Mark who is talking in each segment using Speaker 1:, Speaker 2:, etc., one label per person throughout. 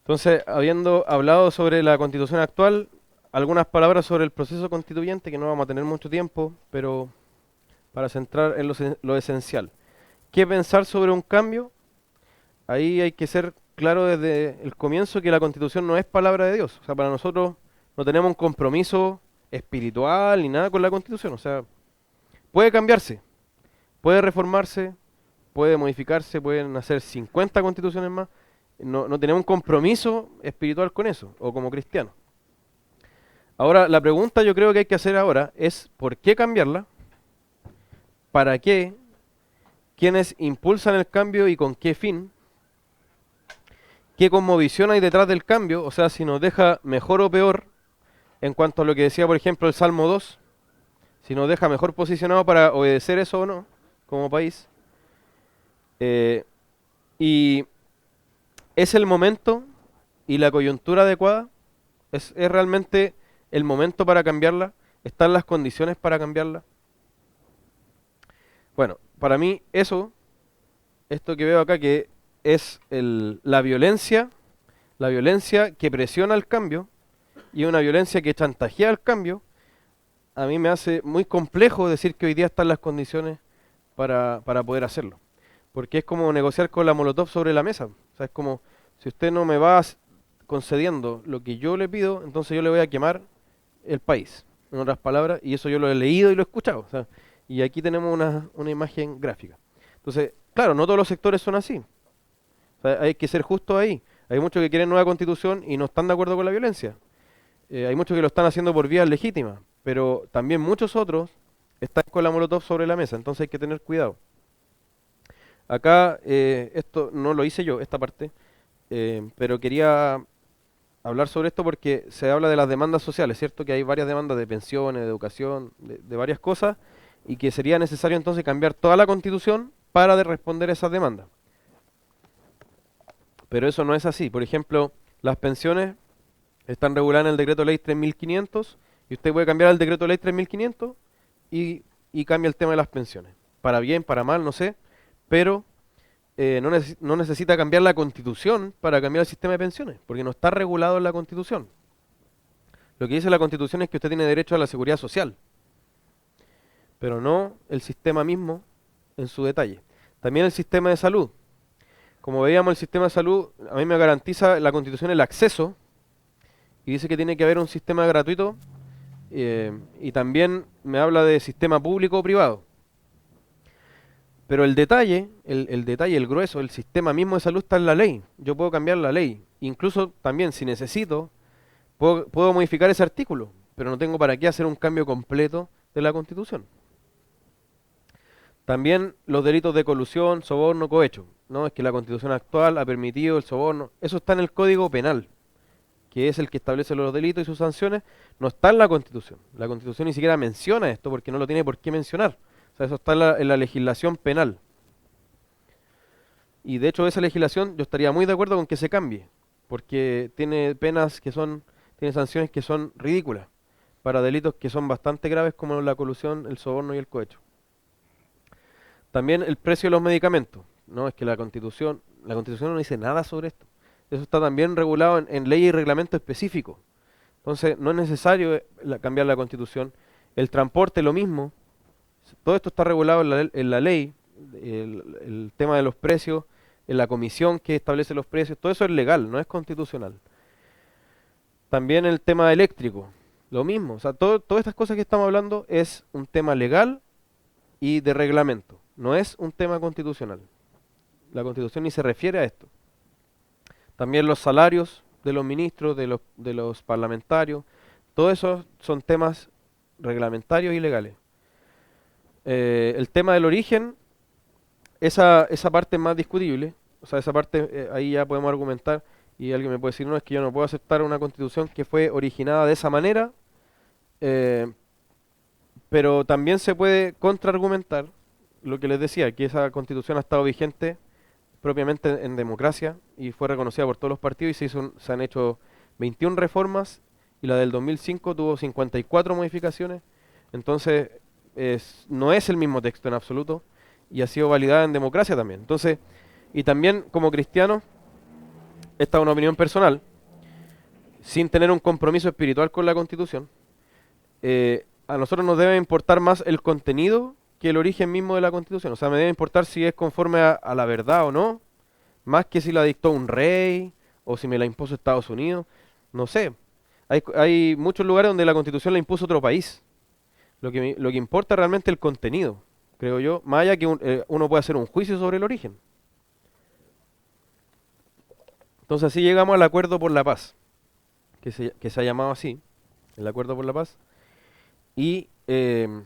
Speaker 1: Entonces, habiendo hablado sobre la constitución actual, algunas palabras sobre el proceso constituyente, que no vamos a tener mucho tiempo, pero para centrar en lo esencial. ¿Qué pensar sobre un cambio? Ahí hay que ser claro desde el comienzo que la constitución no es palabra de Dios. O sea, para nosotros no tenemos un compromiso espiritual ni nada con la constitución. O sea, puede cambiarse, puede reformarse, puede modificarse, pueden hacer 50 constituciones más. No tenemos un compromiso espiritual con eso, o como cristianos. Ahora, la pregunta yo creo que hay que hacer ahora es ¿por qué cambiarla? ¿Para qué? ¿Quiénes impulsan el cambio y con qué fin? ¿Qué cosmovisión hay detrás del cambio? O sea, si nos deja mejor o peor en cuanto a lo que decía, por ejemplo, el Salmo 2, si nos deja mejor posicionado para obedecer eso o no, como país. Eh, y es el momento y la coyuntura adecuada, es realmente el momento para cambiarla, están las condiciones para cambiarla. Bueno, para mí eso, esto que veo acá, que es la violencia que presiona el cambio y una violencia que chantajea el cambio, a mí me hace muy complejo decir que hoy día están las condiciones para poder hacerlo. Porque es como negociar con la Molotov sobre la mesa. O sea, es como, si usted no me va concediendo lo que yo le pido, entonces yo le voy a quemar el país. En otras palabras, y eso yo lo he leído y lo he escuchado. O sea, y aquí tenemos una imagen gráfica. Entonces, claro, no todos los sectores son así. O sea, hay que ser justo ahí. Hay muchos que quieren nueva constitución y no están de acuerdo con la violencia. Hay muchos que lo están haciendo por vías legítimas, pero también muchos otros están con la molotov sobre la mesa, entonces hay que tener cuidado. Acá, esto no lo hice yo, esta parte, pero quería hablar sobre esto porque se habla de las demandas sociales, ¿cierto? Que hay varias demandas de pensiones, de educación, de varias cosas, y que sería necesario entonces cambiar toda la constitución para responder a esas demandas. Pero eso no es así. Por ejemplo, las pensiones están reguladas en el decreto ley 3500 y usted puede cambiar el decreto ley 3500 y cambia el tema de las pensiones. Para bien, para mal, no sé, pero no necesita cambiar la constitución para cambiar el sistema de pensiones, porque no está regulado en la constitución. Lo que dice la constitución es que usted tiene derecho a la seguridad social, pero no el sistema mismo en su detalle. También el sistema de salud. Como veíamos, el sistema de salud a mí me garantiza la constitución el acceso y dice que tiene que haber un sistema gratuito y también me habla de sistema público o privado. Pero el detalle, el grueso, el sistema mismo de salud está en la ley. Yo puedo cambiar la ley. Incluso también, si necesito, puedo modificar ese artículo, pero no tengo para qué hacer un cambio completo de la Constitución. También los delitos de colusión, soborno, cohecho. No, es que la Constitución actual ha permitido el soborno. Eso está en el Código Penal, que es el que establece los delitos y sus sanciones. No está en la Constitución. La Constitución ni siquiera menciona esto porque no lo tiene por qué mencionar. O sea, eso está en la legislación penal. Y de hecho esa legislación yo estaría muy de acuerdo con que se cambie, porque tiene tiene sanciones que son ridículas para delitos que son bastante graves como la colusión, el soborno y el cohecho. También el precio de los medicamentos. No, es que la Constitución no dice nada sobre esto. Eso está también regulado en ley y reglamento específico. Entonces no es necesario cambiar la Constitución. El transporte lo mismo. Todo esto está regulado en la ley. El tema de los precios, en la comisión que establece los precios, todo eso es legal, no es constitucional. También el tema eléctrico, lo mismo. O sea, todas estas cosas que estamos hablando es un tema legal y de reglamento, no es un tema constitucional. La constitución ni se refiere a esto. También los salarios de los ministros, de los parlamentarios, todo eso son temas reglamentarios y legales. El tema del origen, esa parte es más discutible, o sea, esa parte ahí ya podemos argumentar y alguien me puede decir, no, es que yo no puedo aceptar una constitución que fue originada de esa manera, eh, pero también se puede contraargumentar lo que les decía, que esa constitución ha estado vigente propiamente en democracia y fue reconocida por todos los partidos y se han hecho 21 reformas y la del 2005 tuvo 54 modificaciones, entonces no es el mismo texto en absoluto y ha sido validada en democracia también. Entonces, y también como cristianos, esta es una opinión personal, sin tener un compromiso espiritual con la Constitución, a nosotros nos debe importar más el contenido que el origen mismo de la Constitución. O sea, me debe importar si es conforme a la verdad o no, más que si la dictó un rey o si me la impuso Estados Unidos. No sé. Hay muchos lugares donde la Constitución la impuso otro país. Lo que importa realmente es el contenido, creo yo, más allá que uno puede hacer un juicio sobre el origen. Entonces así llegamos al acuerdo por la paz, que se ha llamado así, el acuerdo por la paz. ¿Y en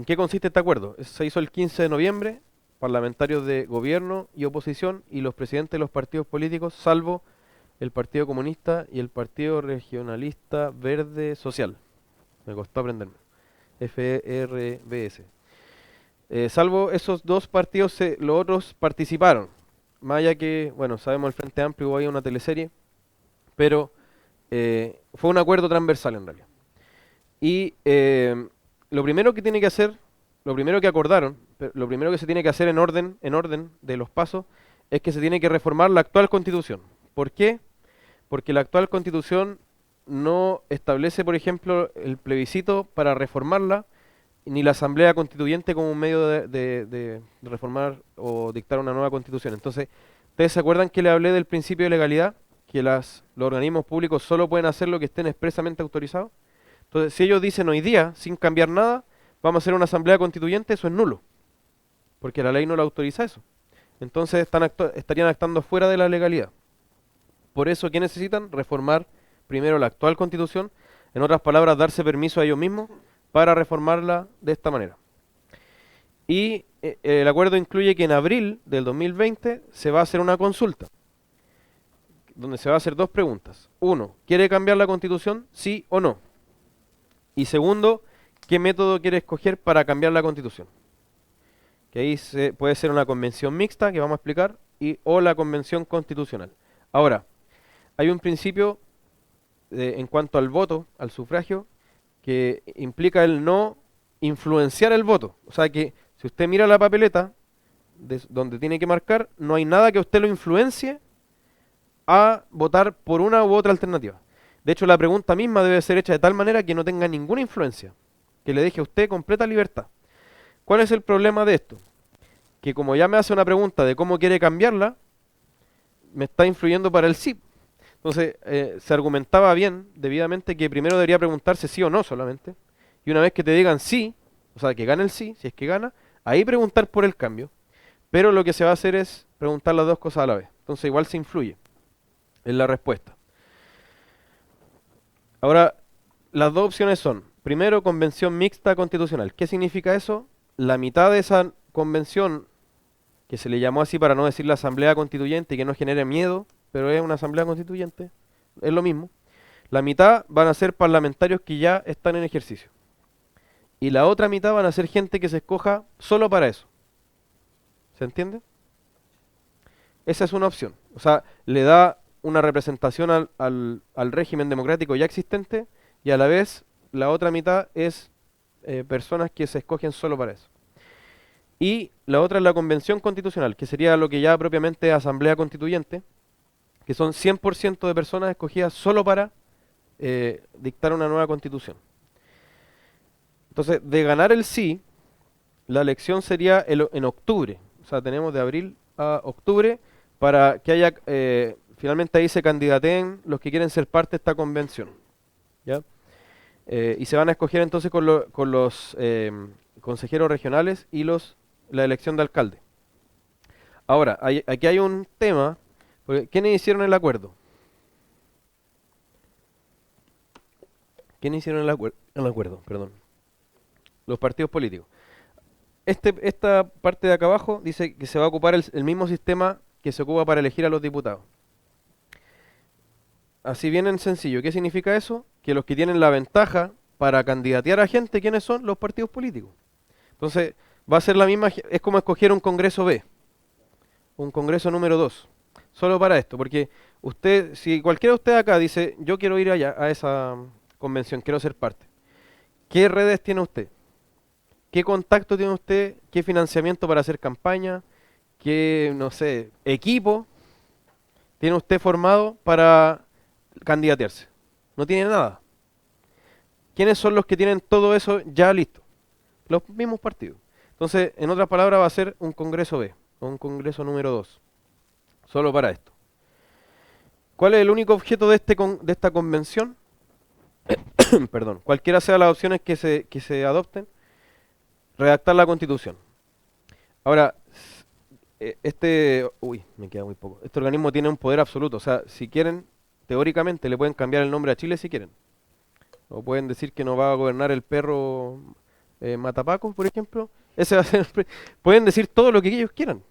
Speaker 1: qué consiste este acuerdo? Se hizo el 15 de noviembre, parlamentarios de gobierno y oposición y los presidentes de los partidos políticos, salvo el Partido Comunista y el Partido Regionalista Verde Social. Me costó aprenderme. FRBS. Salvo esos dos partidos, los otros participaron. Más allá que, bueno, sabemos el Frente Amplio, hubo ahí una teleserie, pero fue un acuerdo transversal en realidad. Y lo primero que tiene que hacer, lo primero que acordaron, lo primero que se tiene que hacer en orden de los pasos, es que se tiene que reformar la actual Constitución. ¿Por qué? Porque la actual Constitución no establece, por ejemplo, el plebiscito para reformarla, ni la Asamblea Constituyente como un medio de reformar o dictar una nueva Constitución. Entonces, ¿ustedes se acuerdan que le hablé del principio de legalidad? Que los organismos públicos solo pueden hacer lo que estén expresamente autorizados. Entonces, si ellos dicen hoy día, sin cambiar nada, vamos a hacer una Asamblea Constituyente, eso es nulo, porque la ley no lo autoriza eso. Entonces, estarían actuando fuera de la legalidad. Por eso, ¿qué necesitan? Reformar primero la actual Constitución, en otras palabras, darse permiso a ellos mismos para reformarla de esta manera. Y el acuerdo incluye que en abril del 2020 se va a hacer una consulta, donde se va a hacer dos preguntas. Uno, ¿quiere cambiar la Constitución? ¿Sí o no? Y segundo, ¿qué método quiere escoger para cambiar la Constitución? Que ahí puede ser una convención mixta, que vamos a explicar, o la convención constitucional. Ahora, hay un principio en cuanto al voto, al sufragio, que implica el no influenciar el voto. O sea que si usted mira la papeleta donde tiene que marcar, no hay nada que usted lo influencie a votar por una u otra alternativa. De hecho, la pregunta misma debe ser hecha de tal manera que no tenga ninguna influencia, que le deje a usted completa libertad. ¿Cuál es el problema de esto? Que como ya me hace una pregunta de cómo quiere cambiarla, me está influyendo para el sí. Entonces, se argumentaba bien, debidamente, que primero debería preguntarse sí o no solamente. Y una vez que te digan sí, o sea, que gane el sí, si es que gana, ahí preguntar por el cambio. Pero lo que se va a hacer es preguntar las dos cosas a la vez. Entonces, igual se influye en la respuesta. Ahora, las dos opciones son, primero, convención mixta constitucional. ¿Qué significa eso? La mitad de esa convención, que se le llamó así para no decir la asamblea constituyente y que no genere miedo, pero es una asamblea constituyente, es lo mismo. La mitad van a ser parlamentarios que ya están en ejercicio. Y la otra mitad van a ser gente que se escoja solo para eso. ¿Se entiende? Esa es una opción. O sea, le da una representación al régimen democrático ya existente y a la vez la otra mitad es personas que se escogen solo para eso. Y la otra es la convención constitucional, que sería lo que ya propiamente es asamblea constituyente, que son 100% de personas escogidas solo para dictar una nueva constitución. Entonces, de ganar el sí, la elección sería en octubre. O sea, tenemos de abril a octubre para que haya, finalmente ahí se candidateen los que quieren ser parte de esta convención. ¿Ya? Y se van a escoger entonces con los consejeros regionales y la elección de alcalde. Ahora, aquí hay un tema, porque ¿quiénes hicieron el acuerdo? ¿Quiénes hicieron el acuerdo? Perdón. Los partidos políticos. Esta parte de acá abajo dice que se va a ocupar el mismo sistema que se ocupa para elegir a los diputados. Así bien en sencillo, ¿qué significa eso? Que los que tienen la ventaja para candidatear a gente, ¿quiénes son? Los partidos políticos. Entonces, va a ser la misma, es como escoger un Congreso B, un Congreso número 2, solo para esto, porque si cualquiera de ustedes acá dice, yo quiero ir allá a esa convención, quiero ser parte, ¿qué redes tiene usted? ¿Qué contacto tiene usted? ¿Qué financiamiento para hacer campaña? ¿Qué, no sé, equipo? tiene usted formado para candidatearse? No tiene nada. ¿Quiénes son los que tienen todo eso ya listo? Los mismos partidos. Entonces, en otras palabras, va a ser un Congreso B, o un Congreso número 2, solo para esto. ¿Cuál es el único objeto de esta convención? Perdón, cualquiera sea las opciones que se adopten, redactar la Constitución. Ahora, me queda muy poco. Este organismo tiene un poder absoluto, o sea, si quieren, teóricamente le pueden cambiar el nombre a Chile si quieren. O pueden decir que no va a gobernar el perro Matapaco, por ejemplo. Ese va a ser pueden decir todo lo que ellos quieran,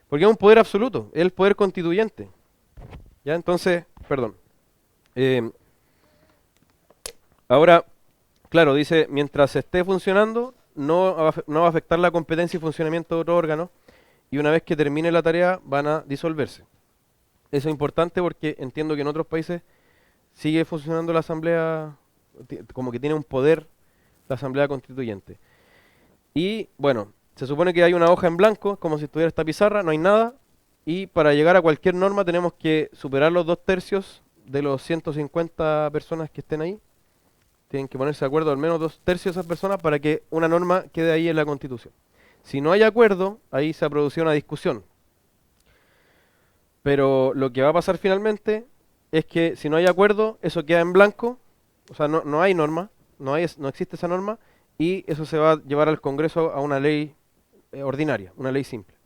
Speaker 1: porque es un poder absoluto, es el poder constituyente. ¿Ya? Entonces, perdón. Ahora, claro, dice, mientras esté funcionando, no va a afectar la competencia y funcionamiento de otros órganos, y una vez que termine la tarea van a disolverse. Eso es importante porque entiendo que en otros países sigue funcionando la Asamblea, como que tiene un poder la Asamblea Constituyente. Y bueno, se supone que hay una hoja en blanco, como si estuviera esta pizarra, no hay nada, y para llegar a cualquier norma tenemos que superar los 2/3 de los 150 personas que estén ahí. Tienen que ponerse de acuerdo al menos 2/3 de esas personas para que una norma quede ahí en la Constitución. Si no hay acuerdo, ahí se ha producido una discusión. Pero lo que va a pasar finalmente es que si no hay acuerdo, eso queda en blanco, o sea, no hay norma, no existe esa norma, y eso se va a llevar al Congreso a una ley ordinaria, una ley simple.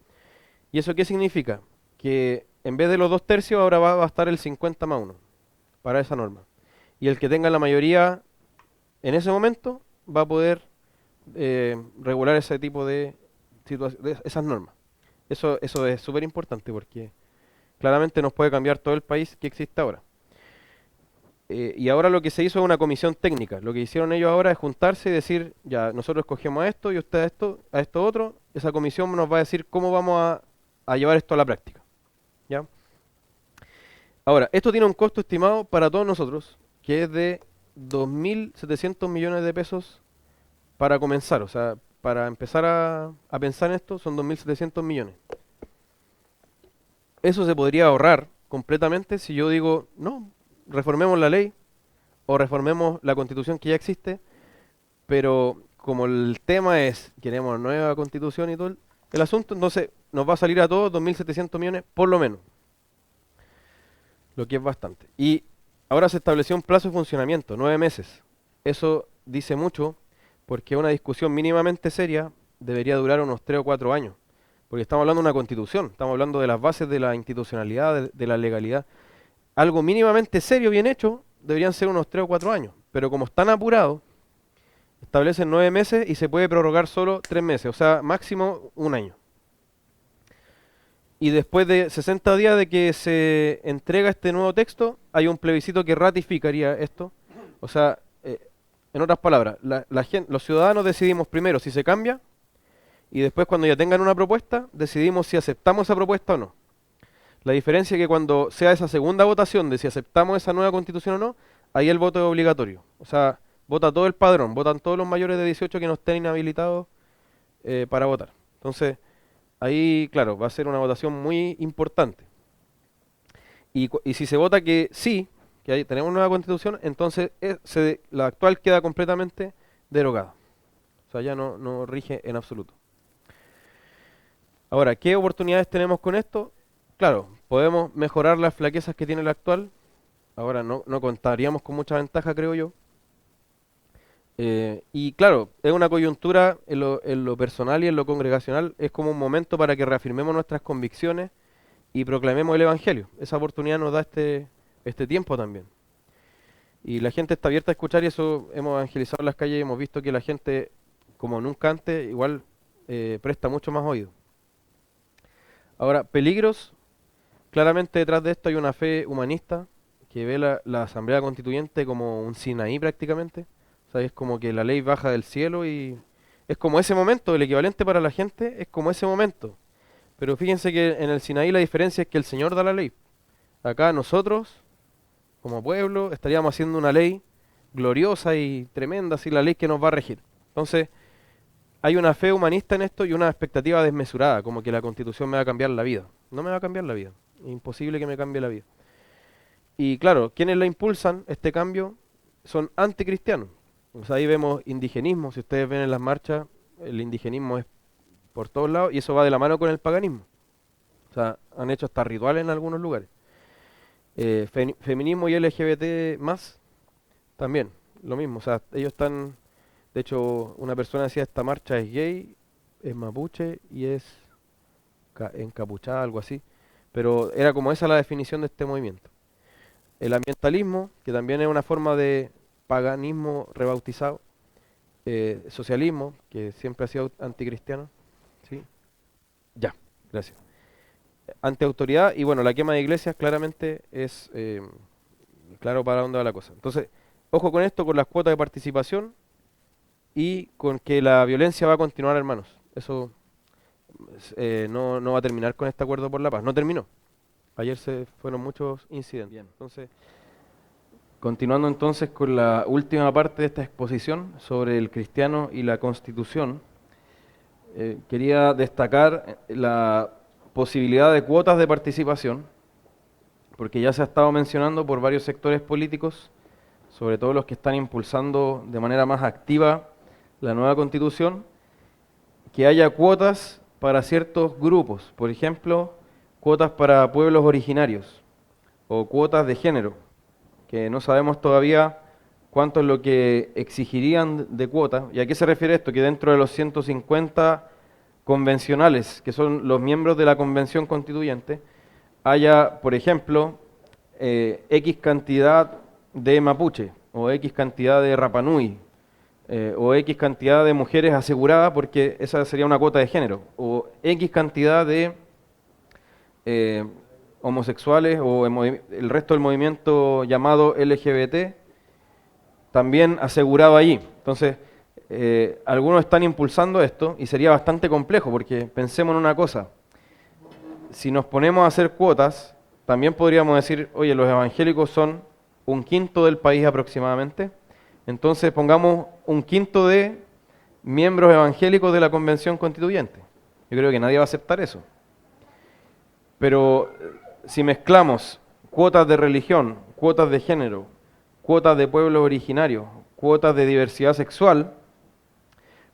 Speaker 1: ¿Y eso qué significa? Que en vez de los 2/3 ahora va a bastar el 50+1 para esa norma. Y el que tenga la mayoría en ese momento va a poder regular ese tipo de esas normas. Eso es súper importante porque claramente nos puede cambiar todo el país que existe ahora. Y ahora lo que se hizo es una comisión técnica. Lo que hicieron ellos ahora es juntarse y decir, ya, nosotros escogemos a esto y usted a esto otro. Esa comisión nos va a decir cómo vamos a llevar esto a la práctica. ¿Ya? Ahora, esto tiene un costo estimado para todos nosotros, que es de 2.700 millones de pesos para comenzar. O sea, para empezar a pensar en esto son 2.700 millones. Eso se podría ahorrar completamente si yo digo, no, reformemos la ley o reformemos la constitución que ya existe, pero como el tema es, queremos nueva constitución y todo el asunto, entonces nos va a salir a todos 2.700 millones por lo menos, lo que es bastante. Y ahora se estableció un plazo de funcionamiento, 9 meses. Eso dice mucho porque una discusión mínimamente seria debería durar unos 3 o 4 años, porque estamos hablando de una constitución, estamos hablando de las bases de la institucionalidad, de la legalidad. Algo mínimamente serio, bien hecho, deberían ser unos 3 o 4 años. Pero como están apurados, establecen 9 meses y se puede prorrogar solo 3 meses, o sea, máximo 1 año. Y después de 60 días de que se entrega este nuevo texto, hay un plebiscito que ratificaría esto. O sea, en otras palabras, los ciudadanos decidimos primero si se cambia y después cuando ya tengan una propuesta, decidimos si aceptamos esa propuesta o no. La diferencia es que cuando sea esa segunda votación de si aceptamos esa nueva constitución o no, ahí el voto es obligatorio. O sea, vota todo el padrón, votan todos los mayores de 18 que no estén inhabilitados para votar. Entonces, ahí, claro, va a ser una votación muy importante. Y si se vota que sí, que tenemos una nueva constitución, entonces la actual queda completamente derogada. O sea, ya no rige en absoluto. Ahora, ¿qué oportunidades tenemos con esto? Claro, podemos mejorar las flaquezas que tiene la actual. Ahora no contaríamos con mucha ventaja, creo yo. Y claro, es una coyuntura en lo personal y en lo congregacional. Es como un momento para que reafirmemos nuestras convicciones y proclamemos el Evangelio. Esa oportunidad nos da este tiempo también. Y la gente está abierta a escuchar y eso hemos evangelizado en las calles y hemos visto que la gente, como nunca antes, igual presta mucho más oído. Ahora, peligros. Claramente detrás de esto hay una fe humanista que ve la Asamblea Constituyente como un Sinaí prácticamente. O sea, es como que la ley baja del cielo y es como ese momento, el equivalente para la gente es como ese momento. Pero fíjense que en el Sinaí la diferencia es que el Señor da la ley. Acá nosotros, como pueblo, estaríamos haciendo una ley gloriosa y tremenda, así la ley que nos va a regir. Entonces, hay una fe humanista en esto y una expectativa desmesurada, como que la Constitución me va a cambiar la vida. No me va a cambiar la vida. Es imposible que me cambie la vida. Y claro, quienes la impulsan, este cambio, son anticristianos. O sea, ahí vemos indigenismo, si ustedes ven en las marchas, el indigenismo es por todos lados y eso va de la mano con el paganismo. O sea, han hecho hasta rituales en algunos lugares. Feminismo y LGBT más, también, lo mismo. O sea, ellos están, de hecho, una persona decía, esta marcha es gay, es mapuche y es encapuchada, algo así. Pero era como esa la definición de este movimiento. El ambientalismo, que también es una forma de paganismo rebautizado. Socialismo, que siempre ha sido anticristiano. ¿Sí? Ya, gracias. Antiautoridad y bueno, la quema de iglesias claramente es claro para dónde va la cosa. Entonces, ojo con esto, con las cuotas de participación y con que la violencia va a continuar, hermanos. Eso no va a terminar con este acuerdo por la paz. No terminó. Ayer se fueron muchos incidentes. Bien. Entonces, continuando entonces con la última parte de esta exposición sobre el cristiano y la Constitución, quería destacar la posibilidad de cuotas de participación, porque ya se ha estado mencionando por varios sectores políticos, sobre todo los que están impulsando de manera más activa la nueva Constitución, que haya cuotas para ciertos grupos, por ejemplo, cuotas para pueblos originarios o cuotas de género, que no sabemos todavía cuánto es lo que exigirían de cuota. ¿Y a qué se refiere esto? Que dentro de los 150 convencionales, que son los miembros de la Convención Constituyente, haya, por ejemplo, X cantidad de mapuche, o X cantidad de Rapanui, o X cantidad de mujeres aseguradas, porque esa sería una cuota de género, o X cantidad de homosexuales, o el resto del movimiento llamado LGBT, también asegurado allí. Entonces, algunos están impulsando esto y sería bastante complejo porque pensemos en una cosa, si nos ponemos a hacer cuotas, también podríamos decir, oye, los evangélicos son 1/5 del país aproximadamente, entonces pongamos 1/5 de miembros evangélicos de la Convención Constituyente. Yo creo que nadie va a aceptar eso. Pero si mezclamos cuotas de religión, cuotas de género, cuotas de pueblos originarios, cuotas de diversidad sexual,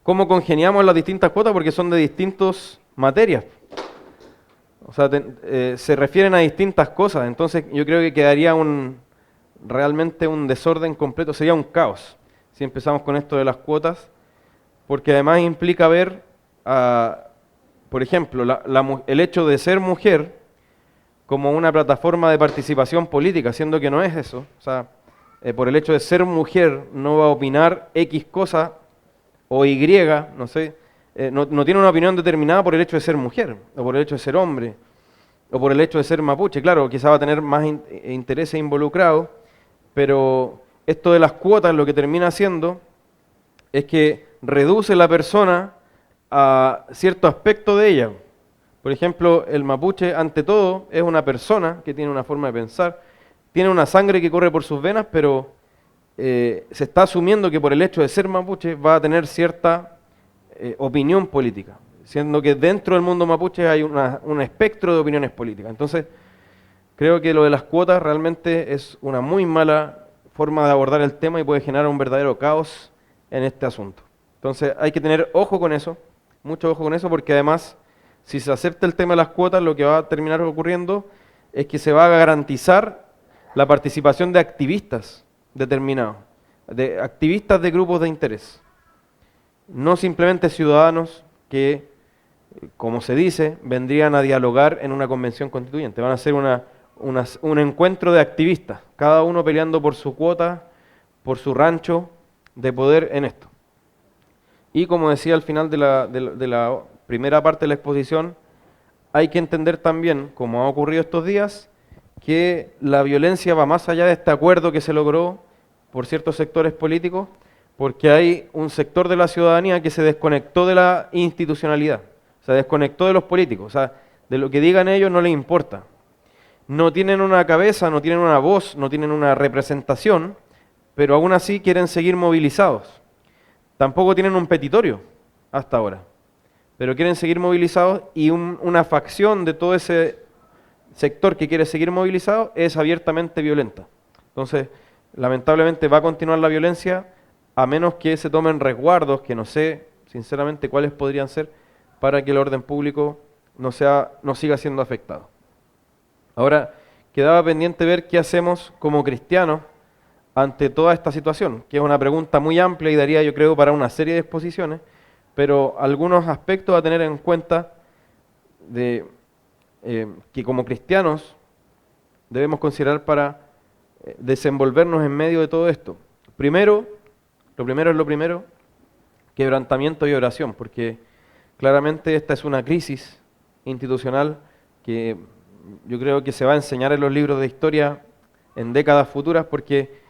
Speaker 1: ¿cómo congeniamos las distintas cuotas? Porque son de distintas materias. O sea, se refieren a distintas cosas. Entonces yo creo que quedaría realmente un desorden completo, sería un caos si empezamos con esto de las cuotas, porque además implica ver, por ejemplo, el hecho de ser mujer como una plataforma de participación política, siendo que no es eso. O sea, por el hecho de ser mujer no va a opinar X cosa o Y, no sé, no tiene una opinión determinada por el hecho de ser mujer, o por el hecho de ser hombre, o por el hecho de ser mapuche. Claro, quizá va a tener más intereses involucrados, pero esto de las cuotas lo que termina haciendo es que reduce la persona a cierto aspecto de ella. Por ejemplo, el mapuche, ante todo, es una persona que tiene una forma de pensar, tiene una sangre que corre por sus venas, pero se está asumiendo que por el hecho de ser mapuche va a tener cierta opinión política, siendo que dentro del mundo mapuche hay un espectro de opiniones políticas. Entonces, creo que lo de las cuotas realmente es una muy mala forma de abordar el tema y puede generar un verdadero caos en este asunto. Entonces, hay que tener ojo con eso, mucho ojo con eso, porque además, si se acepta el tema de las cuotas, lo que va a terminar ocurriendo es que se va a garantizar la participación de activistas determinados, de activistas de grupos de interés, no simplemente ciudadanos que, como se dice, vendrían a dialogar en una convención constituyente. Van a ser un encuentro de activistas, cada uno peleando por su cuota, por su rancho de poder en esto. Y como decía al final de la primera parte de la exposición, hay que entender también, como ha ocurrido estos días, que la violencia va más allá de este acuerdo que se logró por ciertos sectores políticos, porque hay un sector de la ciudadanía que se desconectó de la institucionalidad, se desconectó de los políticos, o sea, de lo que digan ellos no les importa. No tienen una cabeza, no tienen una voz, no tienen una representación, pero aún así quieren seguir movilizados. Tampoco tienen un petitorio hasta ahora, pero quieren seguir movilizados y una facción de todo ese sector que quiere seguir movilizado es abiertamente violenta. Entonces, lamentablemente va a continuar la violencia a menos que se tomen resguardos, que no sé sinceramente cuáles podrían ser, para que el orden público no siga siendo afectado. Ahora, quedaba pendiente ver qué hacemos como cristianos ante toda esta situación, que es una pregunta muy amplia y daría, yo creo, para una serie de exposiciones, pero algunos aspectos a tener en cuenta de que como cristianos debemos considerar para desenvolvernos en medio de todo esto. Lo primero es lo primero, quebrantamiento y oración, porque claramente esta es una crisis institucional que yo creo que se va a enseñar en los libros de historia en décadas futuras, porque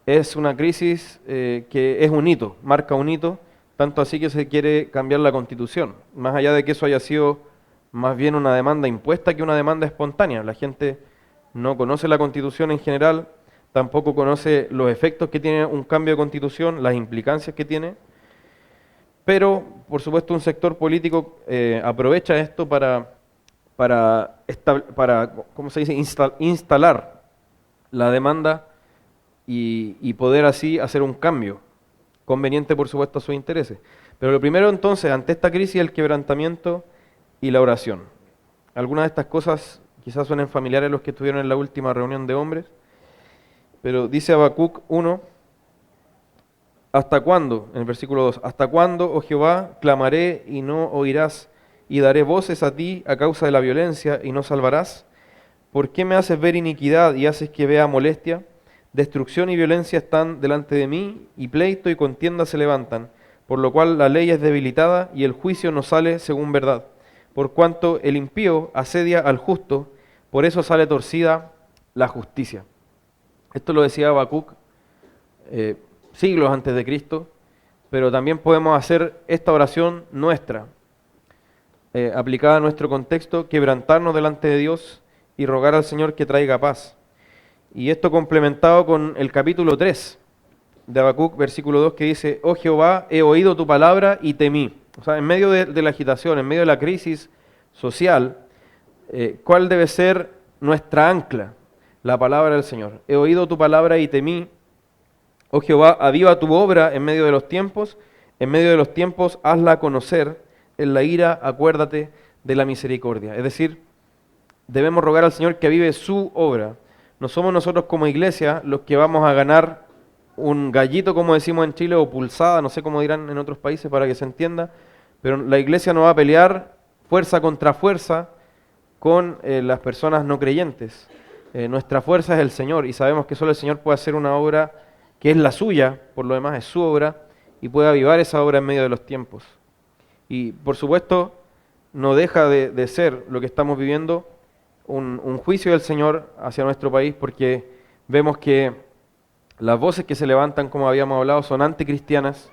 Speaker 1: es una crisis que es un hito, marca un hito, tanto así que se quiere cambiar la Constitución, más allá de que eso haya sido más bien una demanda impuesta que una demanda espontánea. La gente no conoce la Constitución en general, tampoco conoce los efectos que tiene un cambio de Constitución, las implicancias que tiene, pero por supuesto un sector político aprovecha esto para ¿cómo se dice?, instalar la demanda y poder así hacer un cambio, conveniente por supuesto a sus intereses. Pero lo primero entonces, ante esta crisis, el quebrantamiento y la oración. Algunas de estas cosas quizás suenen familiares a los que estuvieron en la última reunión de hombres, pero dice Habacuc 1, ¿hasta cuándo? En el versículo 2, ¿hasta cuándo, oh Jehová, clamaré y no oirás? Y daré voces a ti a causa de la violencia y no salvarás. ¿Por qué me haces ver iniquidad y haces que vea molestia? Destrucción y violencia están delante de mí, y pleito y contienda se levantan, por lo cual la ley es debilitada y el juicio no sale según verdad. Por cuanto el impío asedia al justo, por eso sale torcida la justicia. Esto lo decía Habacuc siglos antes de Cristo, pero también podemos hacer esta oración nuestra, aplicada a nuestro contexto, quebrantarnos delante de Dios y rogar al Señor que traiga paz. Y esto complementado con el capítulo 3 de Habacuc, versículo 2, que dice, oh Jehová, he oído tu palabra y temí. O sea, en medio de la agitación, en medio de la crisis social, ¿cuál debe ser nuestra ancla? La palabra del Señor. He oído tu palabra y temí. Oh Jehová, aviva tu obra en medio de los tiempos hazla conocer, en la ira acuérdate de la misericordia. Es decir, debemos rogar al Señor que avive su obra. No somos nosotros como iglesia los que vamos a ganar un gallito, como decimos en Chile, o pulsada, no sé cómo dirán en otros países para que se entienda, pero la iglesia no va a pelear fuerza contra fuerza con las personas no creyentes. Nuestra fuerza es el Señor y sabemos que solo el Señor puede hacer una obra que es la suya, por lo demás es su obra, y puede avivar esa obra en medio de los tiempos. Y por supuesto no deja de ser lo que estamos viviendo un juicio del Señor hacia nuestro país, porque vemos que las voces que se levantan, como habíamos hablado, son anticristianas.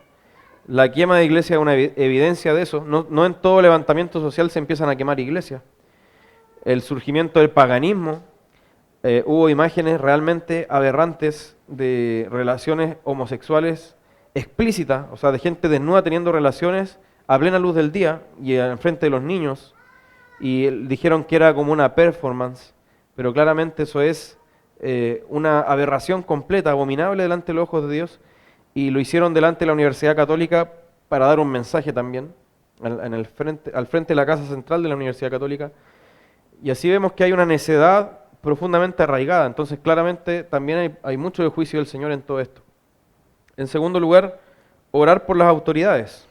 Speaker 1: La quema de iglesias es una evidencia de eso. No en todo levantamiento social se empiezan a quemar iglesias. El surgimiento del paganismo, hubo imágenes realmente aberrantes de relaciones homosexuales explícitas, o sea, de gente desnuda teniendo relaciones a plena luz del día y en frente de los niños, y dijeron que era como una performance, pero claramente eso es una aberración completa, abominable delante de los ojos de Dios, y lo hicieron delante de la Universidad Católica para dar un mensaje también, al frente de la Casa Central de la Universidad Católica, y así vemos que hay una necedad profundamente arraigada. Entonces claramente también hay mucho de juicio del Señor en todo esto. En segundo lugar, orar por las autoridades.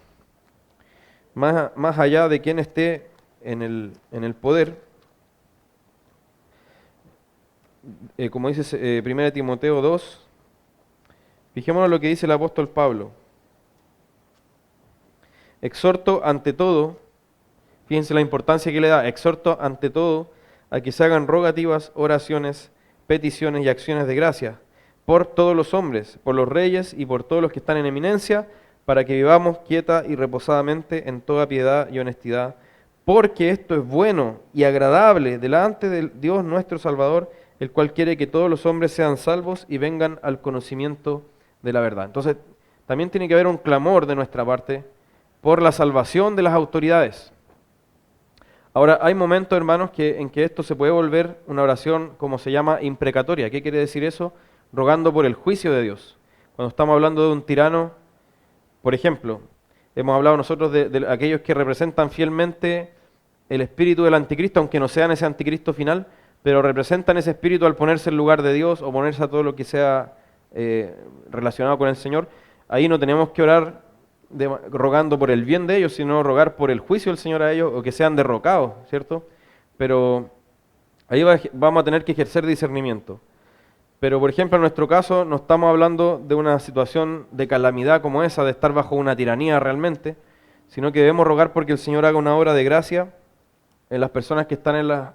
Speaker 1: Más allá de quien esté en el poder, como dice 1 Timoteo 2, fijémonos lo que dice el apóstol Pablo. Exhorto ante todo, fíjense la importancia que le da, exhorto ante todo a que se hagan rogativas, oraciones, peticiones y acciones de gracia por todos los hombres, por los reyes y por todos los que están en eminencia, para que vivamos quieta y reposadamente en toda piedad y honestidad, porque esto es bueno y agradable delante de Dios nuestro Salvador, el cual quiere que todos los hombres sean salvos y vengan al conocimiento de la verdad. Entonces, también tiene que haber un clamor de nuestra parte por la salvación de las autoridades. Ahora, hay momentos, hermanos, en que esto se puede volver una oración, como se llama, imprecatoria. ¿Qué quiere decir eso? Rogando por el juicio de Dios. Cuando estamos hablando de un tirano, por ejemplo, hemos hablado nosotros de aquellos que representan fielmente el espíritu del anticristo, aunque no sean ese anticristo final, pero representan ese espíritu al ponerse en lugar de Dios o ponerse a todo lo que sea relacionado con el Señor. Ahí no tenemos que orar rogando por el bien de ellos, sino rogar por el juicio del Señor a ellos o que sean derrocados, ¿cierto? Pero ahí vamos a tener que ejercer discernimiento. Pero, por ejemplo, en nuestro caso no estamos hablando de una situación de calamidad como esa, de estar bajo una tiranía realmente, sino que debemos rogar porque el Señor haga una obra de gracia en las personas que están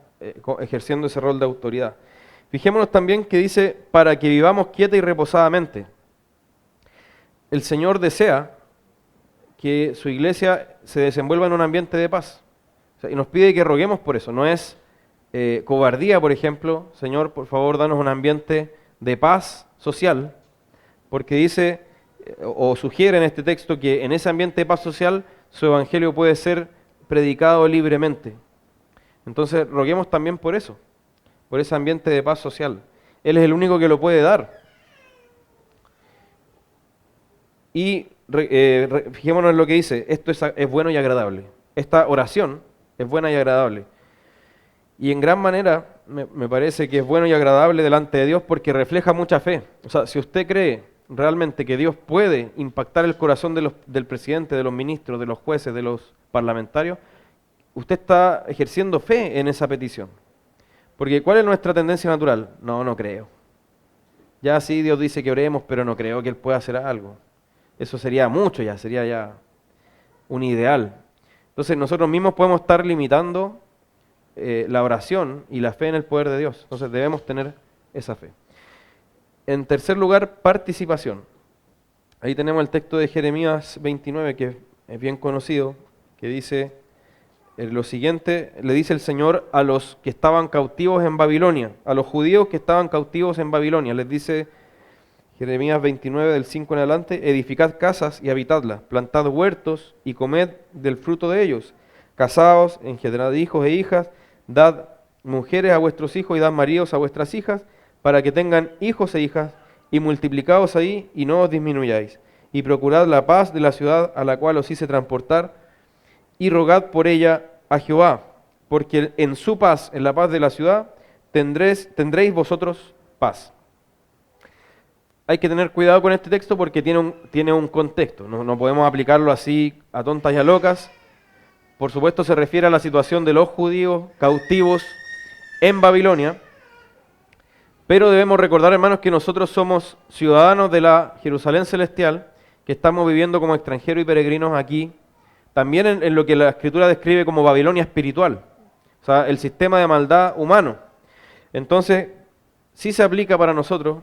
Speaker 1: ejerciendo ese rol de autoridad. Fijémonos también que dice, para que vivamos quieta y reposadamente. El Señor desea que su iglesia se desenvuelva en un ambiente de paz. O sea, y nos pide que roguemos por eso. No es cobardía, por ejemplo, Señor, por favor, danos un ambiente de paz social, porque dice, o sugiere en este texto, que en ese ambiente de paz social su evangelio puede ser predicado libremente. Entonces, roguemos también por eso, por ese ambiente de paz social. Él es el único que lo puede dar. Y fijémonos en lo que dice, esto es bueno y agradable. Esta oración es buena y agradable. Y en gran manera me parece que es bueno y agradable delante de Dios porque refleja mucha fe. O sea, si usted cree realmente que Dios puede impactar el corazón del presidente, de los ministros, de los jueces, de los parlamentarios, usted está ejerciendo fe en esa petición. Porque ¿cuál es nuestra tendencia natural? No creo. Ya sí, Dios dice que oremos, pero no creo que Él pueda hacer algo. Eso sería mucho ya, sería ya un ideal. Entonces nosotros mismos podemos estar limitando la oración y la fe en el poder de Dios. Entonces debemos tener esa fe. En tercer lugar, participación. Ahí tenemos el texto de Jeremías 29, que es bien conocido, que dice lo siguiente, le dice el Señor a los que estaban cautivos en Babilonia, a los judíos que estaban cautivos en Babilonia, les dice Jeremías 29, del 5 en adelante, edificad casas y habitadlas, plantad huertos y comed del fruto de ellos, casaos, engendrad hijos e hijas, dad mujeres a vuestros hijos y dad maridos a vuestras hijas, para que tengan hijos e hijas, y multiplicaos ahí y no os disminuyáis, y procurad la paz de la ciudad a la cual os hice transportar, y rogad por ella a Jehová, porque en su paz, en la paz de la ciudad, tendréis vosotros paz. Hay que tener cuidado con este texto porque tiene un contexto, no podemos aplicarlo así a tontas y a locas. Por supuesto se refiere a la situación de los judíos cautivos en Babilonia, pero debemos recordar, hermanos, que nosotros somos ciudadanos de la Jerusalén celestial, que estamos viviendo como extranjeros y peregrinos aquí, también en lo que la Escritura describe como Babilonia espiritual, o sea, el sistema de maldad humano. Entonces, sí se aplica para nosotros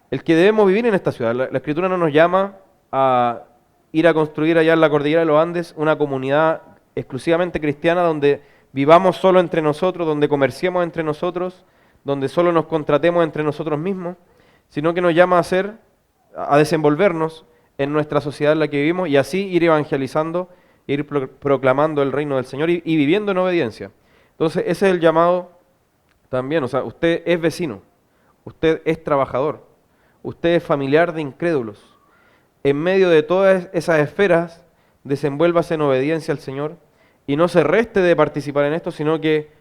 Speaker 1: el que debemos vivir en esta ciudad. La Escritura no nos llama a ir a construir allá en la cordillera de los Andes una comunidad exclusivamente cristiana donde vivamos solo entre nosotros, donde comerciemos entre nosotros, donde solo nos contratemos entre nosotros mismos, sino que nos llama a desenvolvernos en nuestra sociedad en la que vivimos y así ir evangelizando, ir proclamando el reino del Señor y viviendo en obediencia. Entonces ese es el llamado también, o sea, usted es vecino, usted es trabajador, usted es familiar de incrédulos. En medio de todas esas esferas, desenvuélvase en obediencia al Señor y no se reste de participar en esto, sino que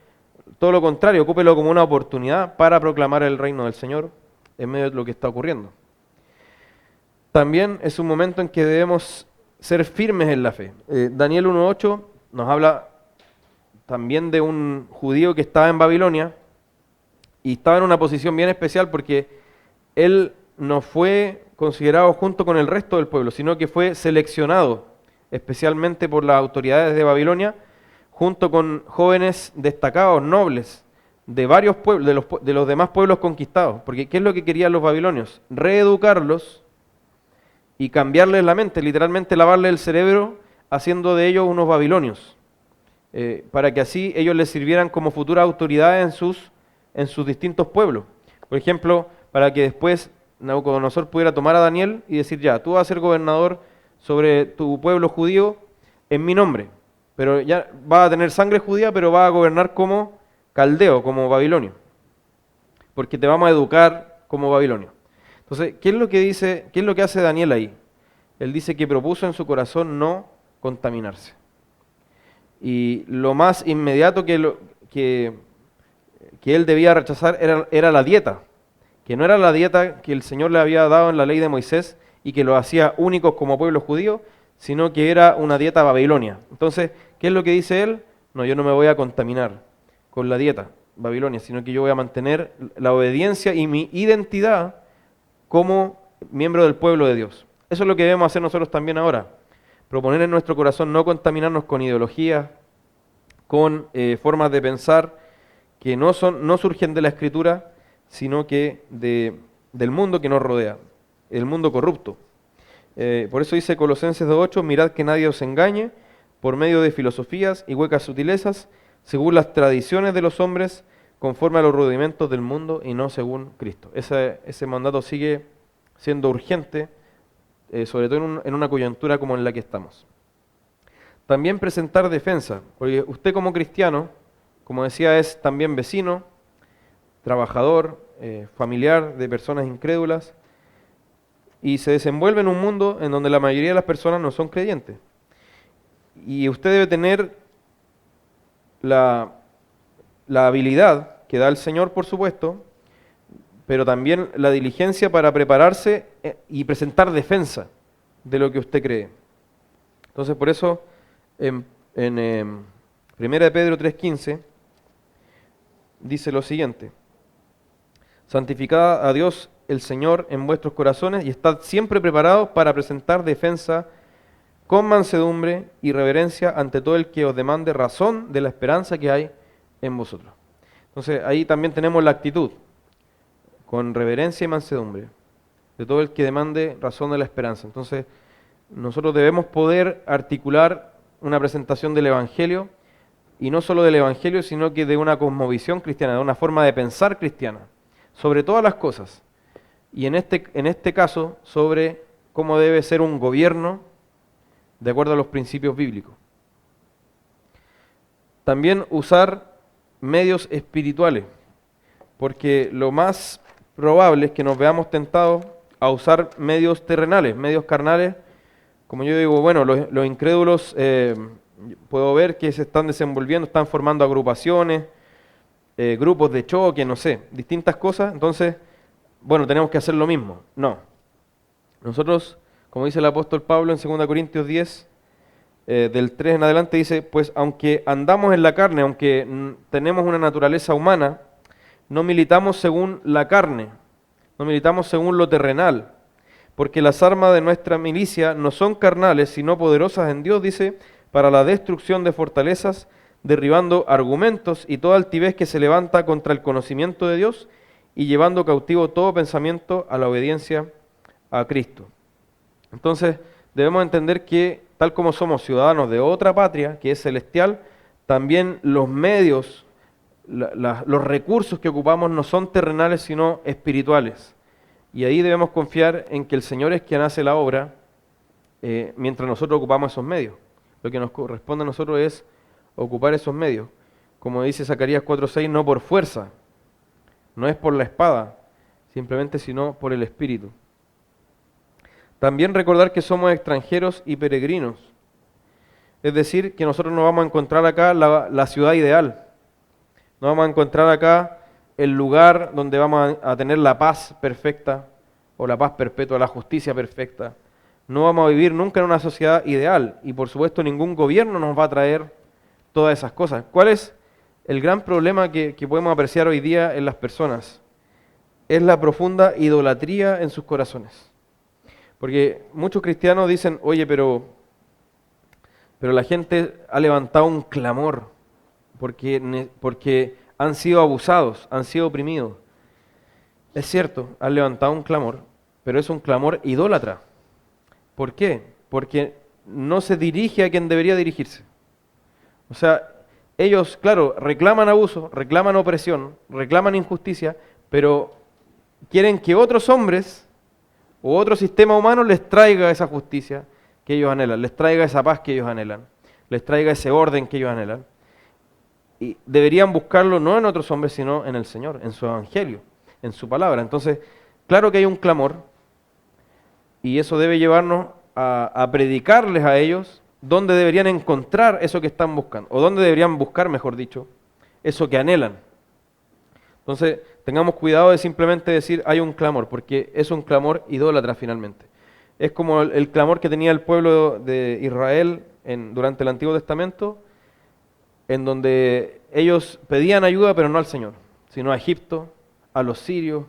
Speaker 1: todo lo contrario, ocúpelo como una oportunidad para proclamar el reino del Señor en medio de lo que está ocurriendo. También es un momento en que debemos ser firmes en la fe. Daniel 1.8 nos habla también de un judío que estaba en Babilonia y estaba en una posición bien especial porque él no fue considerado junto con el resto del pueblo, sino que fue seleccionado especialmente por las autoridades de Babilonia, junto con jóvenes destacados, nobles, de varios pueblos, de los demás pueblos conquistados. Porque ¿qué es lo que querían los babilonios? Reeducarlos y cambiarles la mente, literalmente lavarles el cerebro, haciendo de ellos unos babilonios, para que así ellos les sirvieran como futuras autoridades en sus distintos pueblos. Por ejemplo, para que después Nabucodonosor pudiera tomar a Daniel y decir, ya, tú vas a ser gobernador sobre tu pueblo judío en mi nombre. pero ya va a tener sangre judía, pero va a gobernar como caldeo, como babilonio, porque te vamos a educar como babilonio. Entonces, ¿qué es lo que dice, qué es lo que hace Daniel ahí? Él dice que propuso en su corazón no contaminarse. Y lo más inmediato que él debía rechazar era la dieta, que no era la dieta que el Señor le había dado en la ley de Moisés y que lo hacía únicos como pueblo judío, sino que era una dieta babilonia. Entonces, ¿qué es lo que dice él? No, yo no me voy a contaminar con la dieta babilonia, sino que yo voy a mantener la obediencia y mi identidad como miembro del pueblo de Dios. Eso es lo que debemos hacer nosotros también ahora. Proponer en nuestro corazón no contaminarnos con ideologías, con formas de pensar que no surgen de la Escritura, sino que del mundo que nos rodea, el mundo corrupto. Por eso dice Colosenses 2:8, mirad que nadie os engañe por medio de filosofías y huecas sutilezas, según las tradiciones de los hombres, conforme a los rudimentos del mundo y no según Cristo. Ese mandato sigue siendo urgente, sobre todo en una coyuntura como en la que estamos. También presentar defensa, porque usted como cristiano, como decía, es también vecino, trabajador, familiar de personas incrédulas, y se desenvuelve en un mundo en donde la mayoría de las personas no son creyentes. Y usted debe tener la habilidad que da el Señor, por supuesto, pero también la diligencia para prepararse y presentar defensa de lo que usted cree. Entonces, por eso, en 1 Pedro 3:15, dice lo siguiente: santificad a Dios el Señor en vuestros corazones y estad siempre preparados para presentar defensa con mansedumbre y reverencia ante todo el que os demande razón de la esperanza que hay en vosotros. Entonces, ahí también tenemos la actitud, con reverencia y mansedumbre, de todo el que demande razón de la esperanza. Entonces, nosotros debemos poder articular una presentación del Evangelio, y no solo del Evangelio, sino que de una cosmovisión cristiana, de una forma de pensar cristiana, sobre todas las cosas. Y en este caso, sobre cómo debe ser un gobierno de acuerdo a los principios bíblicos. También usar medios espirituales, porque lo más probable es que nos veamos tentados a usar medios terrenales, medios carnales. Como yo digo, bueno, los incrédulos puedo ver que se están desenvolviendo, están formando agrupaciones, grupos de choque, no sé, distintas cosas. Entonces, bueno, tenemos que hacer lo mismo. No. Nosotros, como dice el apóstol Pablo en 2 Corintios 10, del 3 en adelante, dice, pues aunque andamos en la carne, aunque tenemos una naturaleza humana, no militamos según la carne, no militamos según lo terrenal, porque las armas de nuestra milicia no son carnales, sino poderosas en Dios, dice, para la destrucción de fortalezas, derribando argumentos y toda altivez que se levanta contra el conocimiento de Dios y llevando cautivo todo pensamiento a la obediencia a Cristo. Entonces, debemos entender que, tal como somos ciudadanos de otra patria, que es celestial, también los medios, los recursos que ocupamos no son terrenales, sino espirituales. Y ahí debemos confiar en que el Señor es quien hace la obra, mientras nosotros ocupamos esos medios. Lo que nos corresponde a nosotros es ocupar esos medios. Como dice Zacarías 4:6, no por fuerza, no es por la espada, simplemente sino por el Espíritu. También recordar que somos extranjeros y peregrinos. Es decir, que nosotros no vamos a encontrar acá la ciudad ideal. No vamos a encontrar acá el lugar donde vamos a tener la paz perfecta o la paz perpetua, la justicia perfecta. No vamos a vivir nunca en una sociedad ideal y por supuesto ningún gobierno nos va a traer todas esas cosas. ¿Cuál es el gran problema que podemos apreciar hoy día en las personas? Es la profunda idolatría en sus corazones. Porque muchos cristianos dicen, oye, pero la gente ha levantado un clamor porque han sido abusados, han sido oprimidos. Es cierto, han levantado un clamor, pero es un clamor idólatra. ¿Por qué? Porque no se dirige a quien debería dirigirse. O sea, ellos, claro, reclaman abuso, reclaman opresión, reclaman injusticia, pero quieren que otros hombres o otro sistema humano les traiga esa justicia que ellos anhelan, les traiga esa paz que ellos anhelan. les traiga ese orden que ellos anhelan. Y deberían buscarlo no en otros hombres, sino en el Señor, en su evangelio, en su palabra. Entonces, claro que hay un clamor, y eso debe llevarnos a predicarles a ellos dónde deberían encontrar eso que están buscando, o dónde deberían buscar, mejor dicho, eso que anhelan. Entonces, tengamos cuidado de simplemente decir hay un clamor, porque es un clamor idólatra finalmente. Es como el clamor que tenía el pueblo de Israel durante el Antiguo Testamento, en donde ellos pedían ayuda, pero no al Señor, sino a Egipto, a los sirios,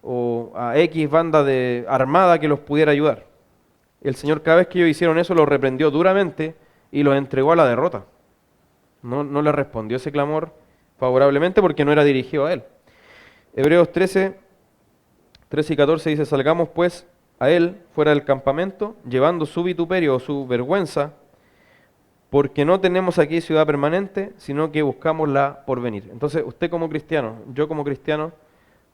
Speaker 1: o a X banda armada que los pudiera ayudar. El Señor, cada vez que ellos hicieron eso, los reprendió duramente y los entregó a la derrota. No les respondió ese clamor favorablemente porque no era dirigido a Él. Hebreos 13 y 14 dice: salgamos pues a Él fuera del campamento, llevando su vituperio o su vergüenza, porque no tenemos aquí ciudad permanente, sino que buscamos la porvenir. Entonces, usted como cristiano, yo como cristiano,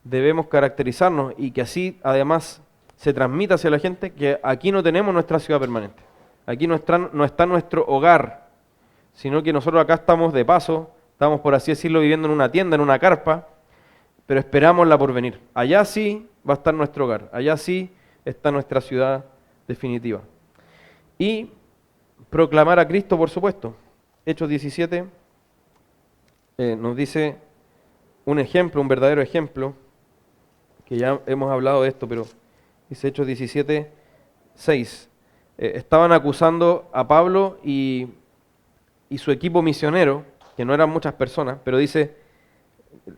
Speaker 1: debemos caracterizarnos y que así además se transmita hacia la gente que aquí no tenemos nuestra ciudad permanente. Aquí no está nuestro hogar, sino que nosotros acá estamos de paso, estamos por así decirlo viviendo en una tienda, en una carpa, pero esperamos la porvenir. Allá sí va a estar nuestro hogar, allá sí está nuestra ciudad definitiva. Y proclamar a Cristo, por supuesto. Hechos 17 nos dice un ejemplo, un verdadero ejemplo, que ya hemos hablado de esto, pero dice Hechos 17, 6. Estaban acusando a Pablo y su equipo misionero, que no eran muchas personas, pero dice,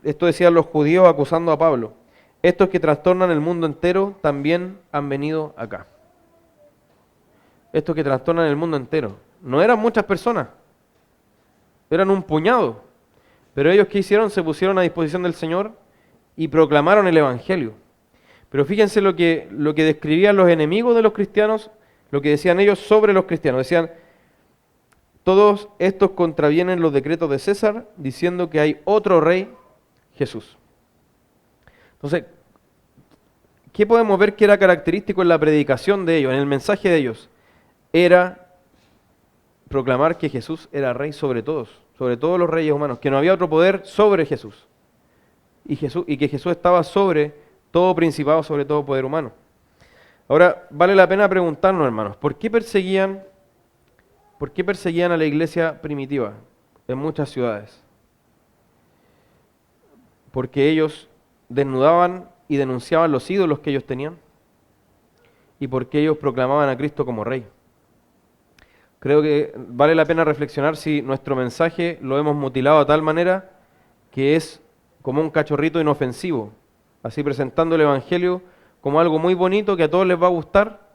Speaker 1: esto decían los judíos acusando a Pablo: estos que trastornan el mundo entero también han venido acá. Estos que trastornan el mundo entero. No eran muchas personas, eran un puñado. Pero ellos, ¿qué hicieron? Se pusieron a disposición del Señor y proclamaron el Evangelio. Pero fíjense lo que describían los enemigos de los cristianos, lo que decían ellos sobre los cristianos. Decían: todos estos contravienen los decretos de César, diciendo que hay otro rey, Jesús. Entonces, ¿qué podemos ver que era característico en la predicación de ellos, en el mensaje de ellos? Era proclamar que Jesús era rey sobre todos los reyes humanos, que no había otro poder sobre Jesús, y que Jesús estaba sobre todo principado, sobre todo poder humano. Ahora, vale la pena preguntarnos, hermanos, ¿por qué perseguían a la iglesia primitiva en muchas ciudades? Porque ellos desnudaban y denunciaban los ídolos que ellos tenían, y porque ellos proclamaban a Cristo como rey. Creo que vale la pena reflexionar si nuestro mensaje lo hemos mutilado de tal manera que es como un cachorrito inofensivo, así presentando el Evangelio como algo muy bonito que a todos les va a gustar,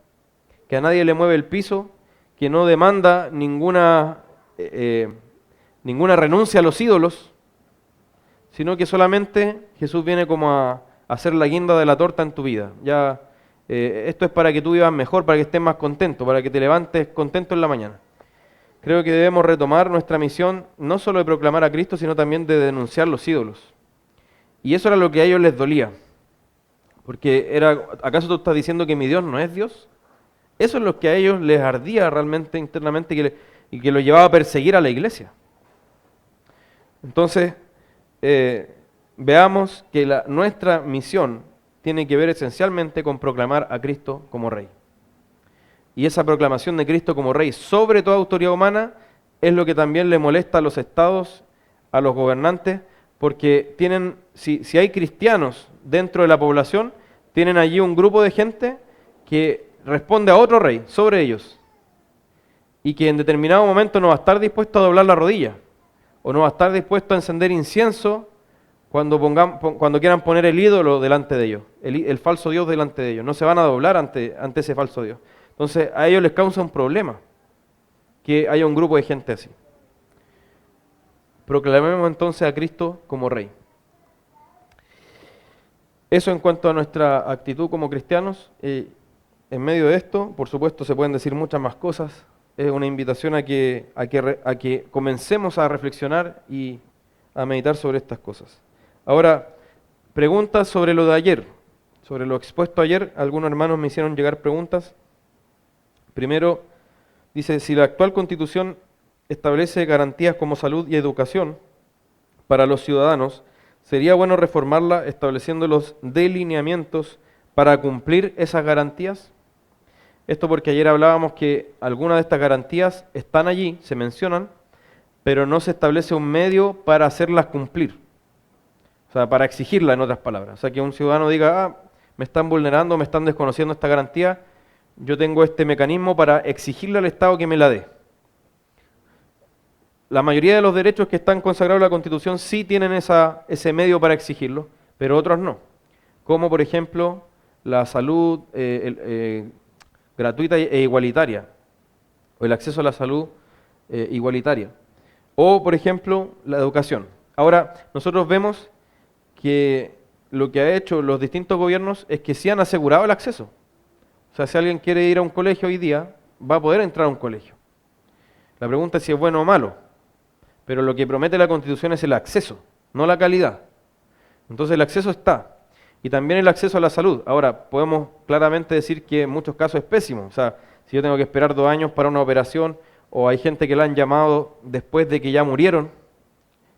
Speaker 1: que a nadie le mueve el piso, que no demanda ninguna renuncia a los ídolos, sino que solamente Jesús viene como a hacer la guinda de la torta en tu vida. Ya, esto es para que tú vivas mejor, para que estés más contento, para que te levantes contento en la mañana. Creo que debemos retomar nuestra misión, no solo de proclamar a Cristo, sino también de denunciar los ídolos. Y eso era lo que a ellos les dolía. Porque ¿acaso tú estás diciendo que mi Dios no es Dios? Eso es lo que a ellos les ardía realmente internamente y que los llevaba a perseguir a la iglesia. Entonces, veamos que nuestra misión tiene que ver esencialmente con proclamar a Cristo como Rey. Y esa proclamación de Cristo como Rey sobre toda autoridad humana es lo que también le molesta a los estados, a los gobernantes, porque si hay cristianos dentro de la población, tienen allí un grupo de gente que responde a otro rey sobre ellos y que en determinado momento no va a estar dispuesto a doblar la rodilla o no va a estar dispuesto a encender incienso cuando quieran poner el ídolo delante de ellos, el falso Dios delante de ellos. No se van a doblar ante ese falso Dios. Entonces a ellos les causa un problema que haya un grupo de gente así. Proclamemos entonces a Cristo como Rey. Eso en cuanto a nuestra actitud como cristianos. En medio de esto, por supuesto, se pueden decir muchas más cosas. Es una invitación a que comencemos a reflexionar y a meditar sobre estas cosas. Ahora, preguntas sobre lo de ayer, sobre lo expuesto ayer. Algunos hermanos me hicieron llegar preguntas. Primero, dice, si la actual Constitución establece garantías como salud y educación para los ciudadanos, sería bueno reformarla estableciendo los delineamientos para cumplir esas garantías. Esto porque ayer hablábamos que algunas de estas garantías están allí, se mencionan, pero no se establece un medio para hacerlas cumplir. O sea, para exigirla, en otras palabras. O sea, que un ciudadano diga, me están vulnerando, me están desconociendo esta garantía, yo tengo este mecanismo para exigirle al Estado que me la dé. La mayoría de los derechos que están consagrados en la Constitución sí tienen ese medio para exigirlo, pero otros no. Como por ejemplo la salud gratuita e igualitaria, o el acceso a la salud igualitaria, o por ejemplo la educación. Ahora, nosotros vemos que lo que ha hecho los distintos gobiernos es que sí han asegurado el acceso. O sea, si alguien quiere ir a un colegio hoy día, va a poder entrar a un colegio. La pregunta es si es bueno o malo, pero lo que promete la Constitución es el acceso, no la calidad. Entonces el acceso está, y también el acceso a la salud. Ahora, podemos claramente decir que en muchos casos es pésimo. O sea, si yo tengo que esperar 2 años para una operación, o hay gente que la han llamado después de que ya murieron,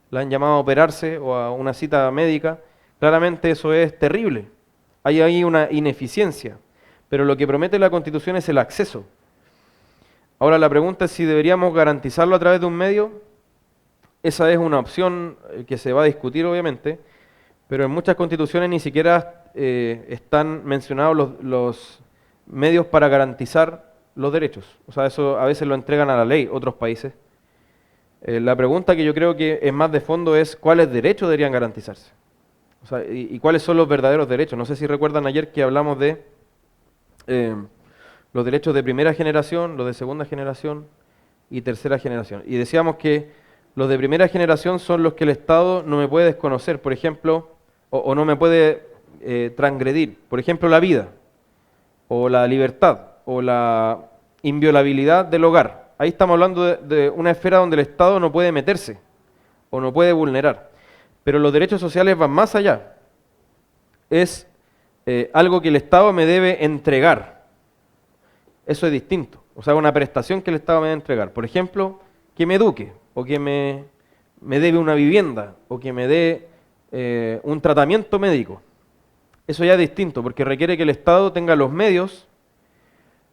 Speaker 1: la han llamado a operarse o a una cita médica, claramente eso es terrible. Hay ahí una ineficiencia, pero lo que promete la Constitución es el acceso. Ahora la pregunta es si deberíamos garantizarlo a través de un medio. Esa es una opción que se va a discutir obviamente, pero en muchas constituciones ni siquiera están mencionados los medios para garantizar los derechos. O sea, eso a veces lo entregan a la ley otros países. La pregunta que yo creo que es más de fondo es cuáles derechos deberían garantizarse. O sea, y cuáles son los verdaderos derechos. No sé si recuerdan ayer que hablamos de los derechos de primera generación, los de segunda generación y tercera generación. Y decíamos que los de primera generación son los que el Estado no me puede desconocer, por ejemplo, o no me puede transgredir. Por ejemplo, la vida, o la libertad, o la inviolabilidad del hogar. Ahí estamos hablando de una esfera donde el Estado no puede meterse o no puede vulnerar. Pero los derechos sociales van más allá. Es algo que el Estado me debe entregar. Eso es distinto. O sea, una prestación que el Estado me debe entregar. Por ejemplo, que me eduque, o que me debe una vivienda, o que me dé un tratamiento médico. Eso ya es distinto, porque requiere que el Estado tenga los medios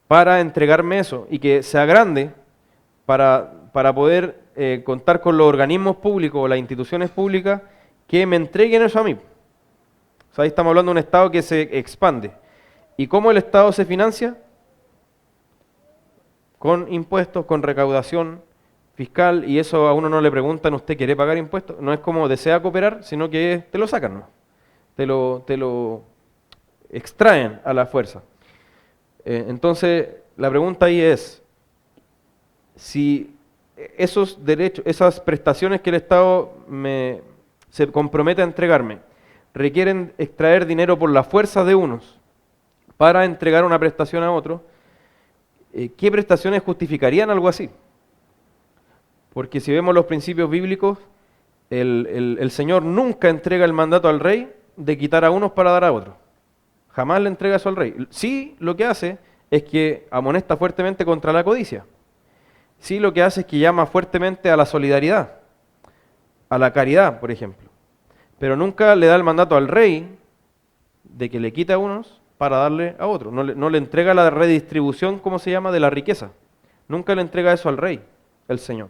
Speaker 1: para entregarme eso, y que sea grande para poder contar con los organismos públicos o las instituciones públicas que me entreguen eso a mí. O sea, ahí estamos hablando de un Estado que se expande. ¿Y cómo el Estado se financia? Con impuestos, con recaudación fiscal, y eso a uno no le preguntan, ¿usted quiere pagar impuestos? No es como desea cooperar, sino que te lo sacan, ¿no? Te lo extraen a la fuerza. Entonces, la pregunta ahí es, si esos derechos, esas prestaciones que el Estado se compromete a entregarme, requieren extraer dinero por la fuerza de unos para entregar una prestación a otro, ¿qué prestaciones justificarían algo así? Porque si vemos los principios bíblicos, el Señor nunca entrega el mandato al rey de quitar a unos para dar a otros. Jamás le entrega eso al rey. Sí, lo que hace es que amonesta fuertemente contra la codicia. Sí, lo que hace es que llama fuertemente a la solidaridad, a la caridad, por ejemplo. Pero nunca le da el mandato al rey de que le quite a unos para darle a otros. No le entrega la redistribución, como se llama, de la riqueza. Nunca le entrega eso al rey, el Señor.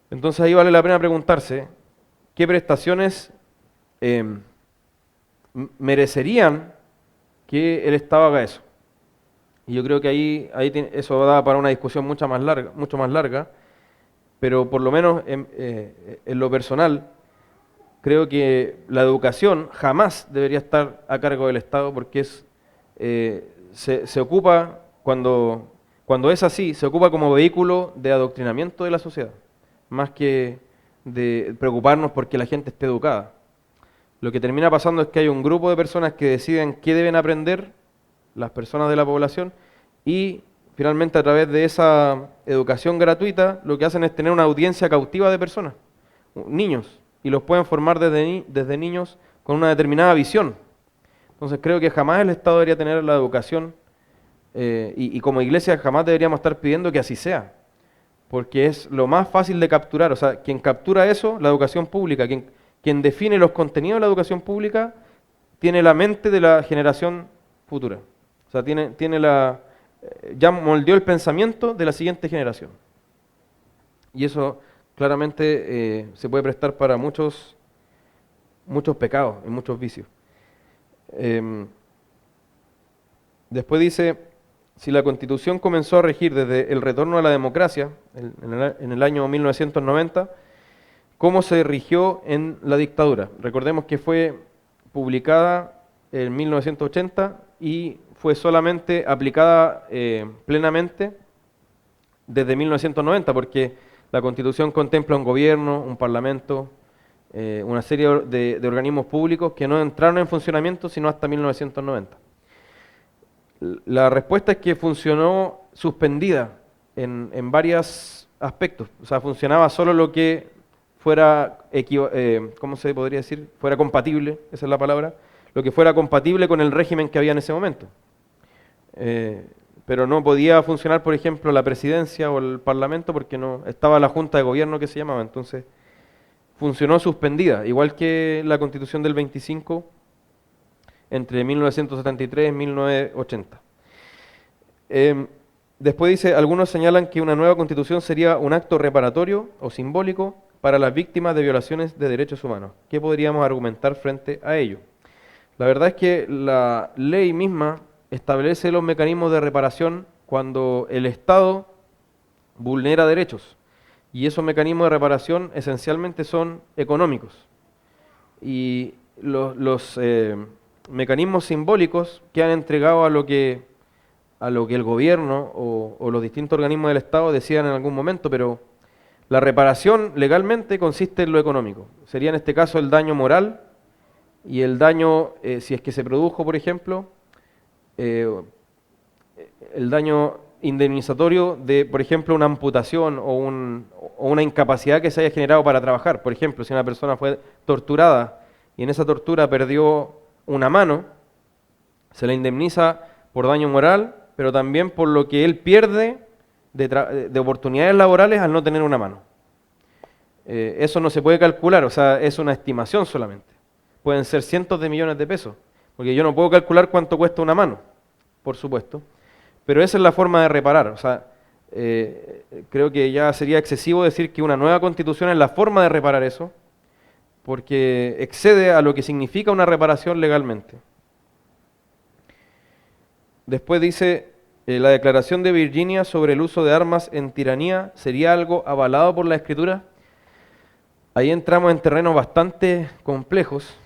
Speaker 1: Entonces ahí vale la pena preguntarse, ¿qué prestaciones merecerían que el Estado haga eso? Y yo creo que ahí eso da para una discusión mucho más larga, pero por lo menos en lo personal, creo que la educación jamás debería estar a cargo del Estado porque se ocupa, cuando es así, se ocupa como vehículo de adoctrinamiento de la sociedad, más que de preocuparnos porque la gente esté educada. Lo que termina pasando es que hay un grupo de personas que deciden qué deben aprender las personas de la población, y finalmente a través de esa educación gratuita lo que hacen es tener una audiencia cautiva de personas, niños, y los pueden formar desde niños con una determinada visión. Entonces creo que jamás el Estado debería tener la educación y como iglesia jamás deberíamos estar pidiendo que así sea, porque es lo más fácil de capturar. O sea, quien captura eso, la educación pública, quien define los contenidos de la educación pública, tiene la mente de la generación futura. O sea, ya moldeó el pensamiento de la siguiente generación. Y eso claramente se puede prestar para muchos pecados y muchos vicios. Después dice, si la Constitución comenzó a regir desde el retorno a la democracia, en el año 1990, ¿cómo se rigió en la dictadura? Recordemos que fue publicada en 1980 y fue solamente aplicada plenamente desde 1990, porque la Constitución contempla un gobierno, un parlamento, una serie de organismos públicos que no entraron en funcionamiento sino hasta 1990. La respuesta es que funcionó suspendida en varios aspectos. O sea, funcionaba solo lo que fuera, ¿cómo se podría decir? Fuera compatible, esa es la palabra, lo que fuera compatible con el régimen que había en ese momento. Pero no podía funcionar, por ejemplo, la presidencia o el parlamento porque no estaba la junta de gobierno que se llamaba. Entonces, funcionó suspendida, igual que la Constitución del 25 entre 1973 y 1980. Después dice, algunos señalan que una nueva Constitución sería un acto reparatorio o simbólico para las víctimas de violaciones de derechos humanos. ¿Qué podríamos argumentar frente a ello? La verdad es que la ley misma establece los mecanismos de reparación cuando el Estado vulnera derechos. Y esos mecanismos de reparación esencialmente son económicos. Y los mecanismos simbólicos que han entregado a lo que el gobierno o los distintos organismos del Estado decían en algún momento, pero la reparación legalmente consiste en lo económico. Sería en este caso el daño moral y el daño, si es que se produjo, por ejemplo, el daño indemnizatorio de, por ejemplo, una amputación o una incapacidad que se haya generado para trabajar. Por ejemplo, si una persona fue torturada y en esa tortura perdió una mano, se le indemniza por daño moral, pero también por lo que él pierde de oportunidades laborales al no tener una mano. Eso no se puede calcular, o sea, es una estimación solamente. Pueden ser cientos de millones de pesos, porque yo no puedo calcular cuánto cuesta una mano, por supuesto, pero esa es la forma de reparar. O sea, creo que ya sería excesivo decir que una nueva constitución es la forma de reparar eso, porque excede a lo que significa una reparación legalmente. Después dice, la declaración de Virginia sobre el uso de armas en tiranía sería algo avalado por la Escritura. Ahí entramos en terrenos bastante complejos,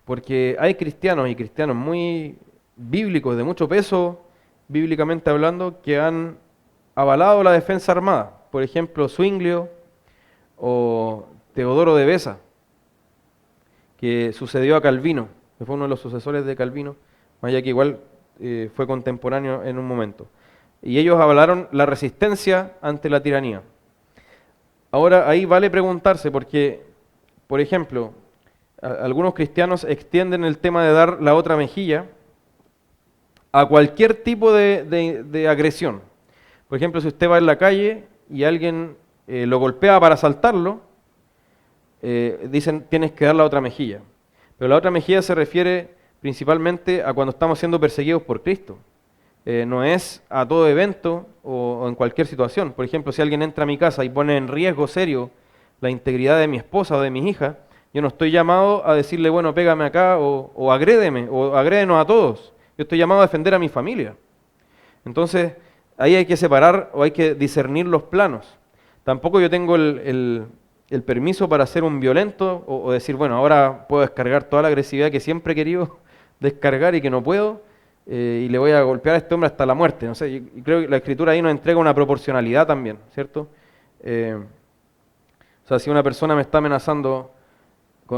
Speaker 1: porque hay cristianos y cristianos muy bíblicos, de mucho peso, bíblicamente hablando, que han avalado la defensa armada. Por ejemplo, Zwinglio o Teodoro de Beza, que sucedió a Calvino, que fue uno de los sucesores de Calvino, más allá que igual fue contemporáneo en un momento. Y ellos avalaron la resistencia ante la tiranía. Ahora, ahí vale preguntarse, porque, por ejemplo, algunos cristianos extienden el tema de dar la otra mejilla a cualquier tipo de agresión. Por ejemplo, si usted va en la calle y alguien lo golpea para asaltarlo, dicen tienes que dar la otra mejilla. Pero la otra mejilla se refiere principalmente a cuando estamos siendo perseguidos por Cristo. No es a todo evento o en cualquier situación. Por ejemplo, si alguien entra a mi casa y pone en riesgo serio la integridad de mi esposa o de mis hijas, yo no estoy llamado a decirle, bueno, pégame acá o agrédeme o agrédenos a todos. Yo estoy llamado a defender a mi familia. Entonces, ahí hay que separar o hay que discernir los planos. Tampoco yo tengo el permiso para ser un violento o decir, bueno, ahora puedo descargar toda la agresividad que siempre he querido descargar y que no puedo, y le voy a golpear a este hombre hasta la muerte. No sé, y creo que la Escritura ahí nos entrega una proporcionalidad también, ¿cierto? O sea, si una persona me está amenazando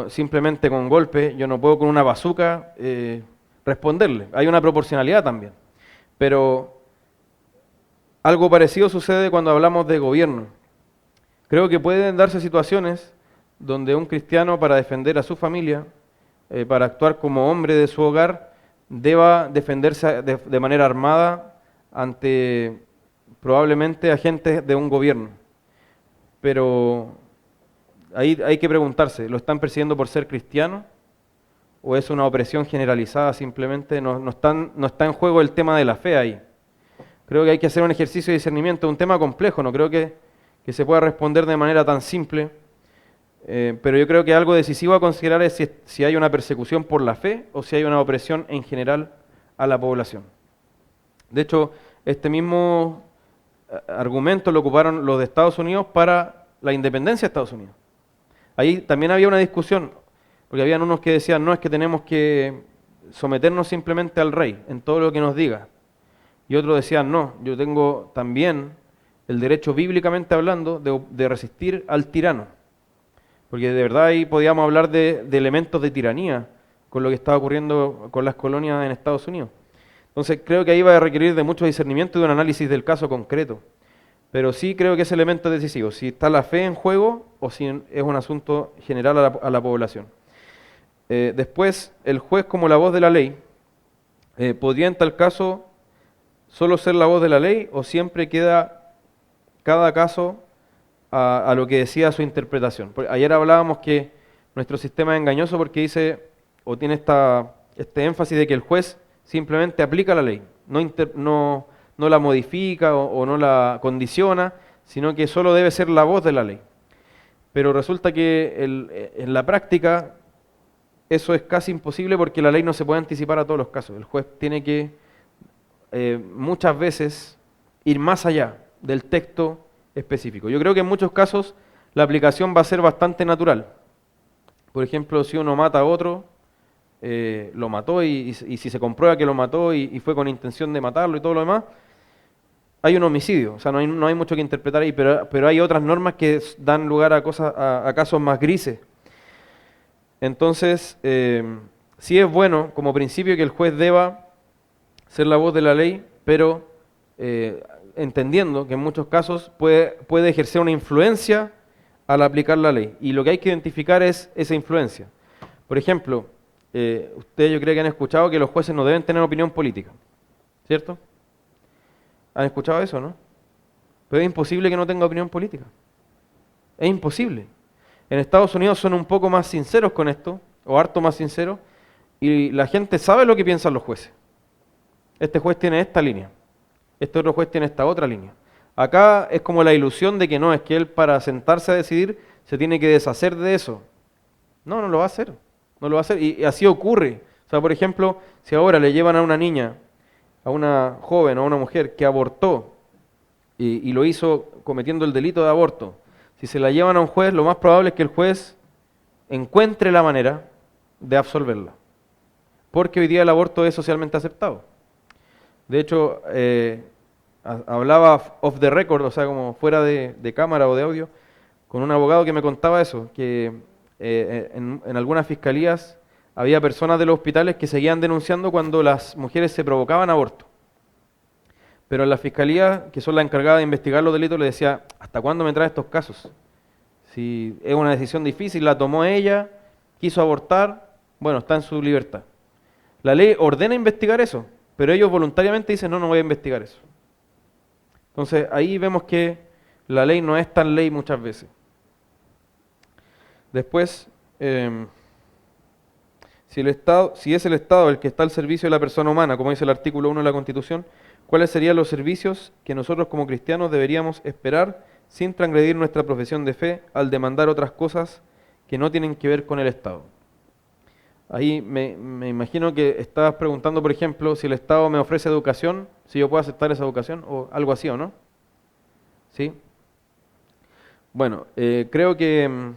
Speaker 1: simplemente con golpe, yo no puedo con una bazuca responderle. Hay una proporcionalidad también. Pero algo parecido sucede cuando hablamos de gobierno. Creo que pueden darse situaciones donde un cristiano, para defender a su familia, para actuar como hombre de su hogar, deba defenderse de manera armada ante probablemente agentes de un gobierno. pero ahí hay que preguntarse, ¿lo están persiguiendo por ser cristiano? ¿O es una opresión generalizada simplemente? No está en juego el tema de la fe ahí. Creo que hay que hacer un ejercicio de discernimiento, un tema complejo, no creo que se pueda responder de manera tan simple, pero yo creo que algo decisivo a considerar es si hay una persecución por la fe o si hay una opresión en general a la población. De hecho, este mismo argumento lo ocuparon los de Estados Unidos para la independencia de Estados Unidos. Ahí también había una discusión, porque habían unos que decían, no, es que tenemos que someternos simplemente al rey en todo lo que nos diga. Y otros decían, no, yo tengo también el derecho bíblicamente hablando de resistir al tirano. Porque de verdad ahí podíamos hablar de elementos de tiranía con lo que estaba ocurriendo con las colonias en Estados Unidos. Entonces creo que ahí va a requerir de mucho discernimiento y de un análisis del caso concreto. Pero sí creo que ese elemento es decisivo, si está la fe en juego o si es un asunto general a la población. Después, el juez como la voz de la ley, ¿podría en tal caso solo ser la voz de la ley o siempre queda cada caso a lo que decía su interpretación? Ayer hablábamos que nuestro sistema es engañoso porque dice, o tiene este énfasis de que el juez simplemente aplica la ley, no la modifica o no la condiciona, sino que solo debe ser la voz de la ley. Pero resulta que en la práctica eso es casi imposible porque la ley no se puede anticipar a todos los casos. El juez tiene que muchas veces ir más allá del texto específico. Yo creo que en muchos casos la aplicación va a ser bastante natural. Por ejemplo, si uno mata a otro, lo mató y si se comprueba que lo mató y fue con intención de matarlo y todo lo demás, hay un homicidio. O sea, no hay mucho que interpretar ahí, pero hay otras normas que dan lugar a casos más grises. Entonces, sí es bueno como principio que el juez deba ser la voz de la ley, pero entendiendo que en muchos casos puede ejercer una influencia al aplicar la ley. Y lo que hay que identificar es esa influencia. Por ejemplo, ustedes yo creo que han escuchado que los jueces no deben tener opinión política, ¿cierto? ¿Han escuchado eso, no? Pero es imposible que no tenga opinión política. Es imposible. En Estados Unidos son un poco más sinceros con esto, o harto más sinceros, y la gente sabe lo que piensan los jueces. Este juez tiene esta línea, este otro juez tiene esta otra línea. Acá es como la ilusión de que no, es que él para sentarse a decidir se tiene que deshacer de eso. No lo va a hacer, no lo va a hacer, y así ocurre. O sea, por ejemplo, si ahora le llevan a una niña, a una joven o a una mujer que abortó y lo hizo cometiendo el delito de aborto, si se la llevan a un juez, lo más probable es que el juez encuentre la manera de absolverla, porque hoy día el aborto es socialmente aceptado. De hecho, hablaba off the record, o sea, como fuera de cámara o de audio, con un abogado que me contaba eso, que en algunas fiscalías había personas de los hospitales que seguían denunciando cuando las mujeres se provocaban aborto. Pero en la fiscalía, que son las encargadas de investigar los delitos, le decía, ¿hasta cuándo me trae estos casos? Si es una decisión difícil, la tomó ella, quiso abortar, bueno, está en su libertad. La ley ordena investigar eso, pero ellos voluntariamente dicen, no voy a investigar eso. Entonces ahí vemos que la ley no es tan ley muchas veces. Después, si es el Estado el que está al servicio de la persona humana, como dice el artículo 1 de la Constitución, ¿cuáles serían los servicios que nosotros como cristianos deberíamos esperar sin transgredir nuestra profesión de fe al demandar otras cosas que no tienen que ver con el Estado? Ahí me imagino que estabas preguntando, por ejemplo, si el Estado me ofrece educación, si yo puedo aceptar esa educación o algo así, ¿o no? ¿Sí? Bueno, creo que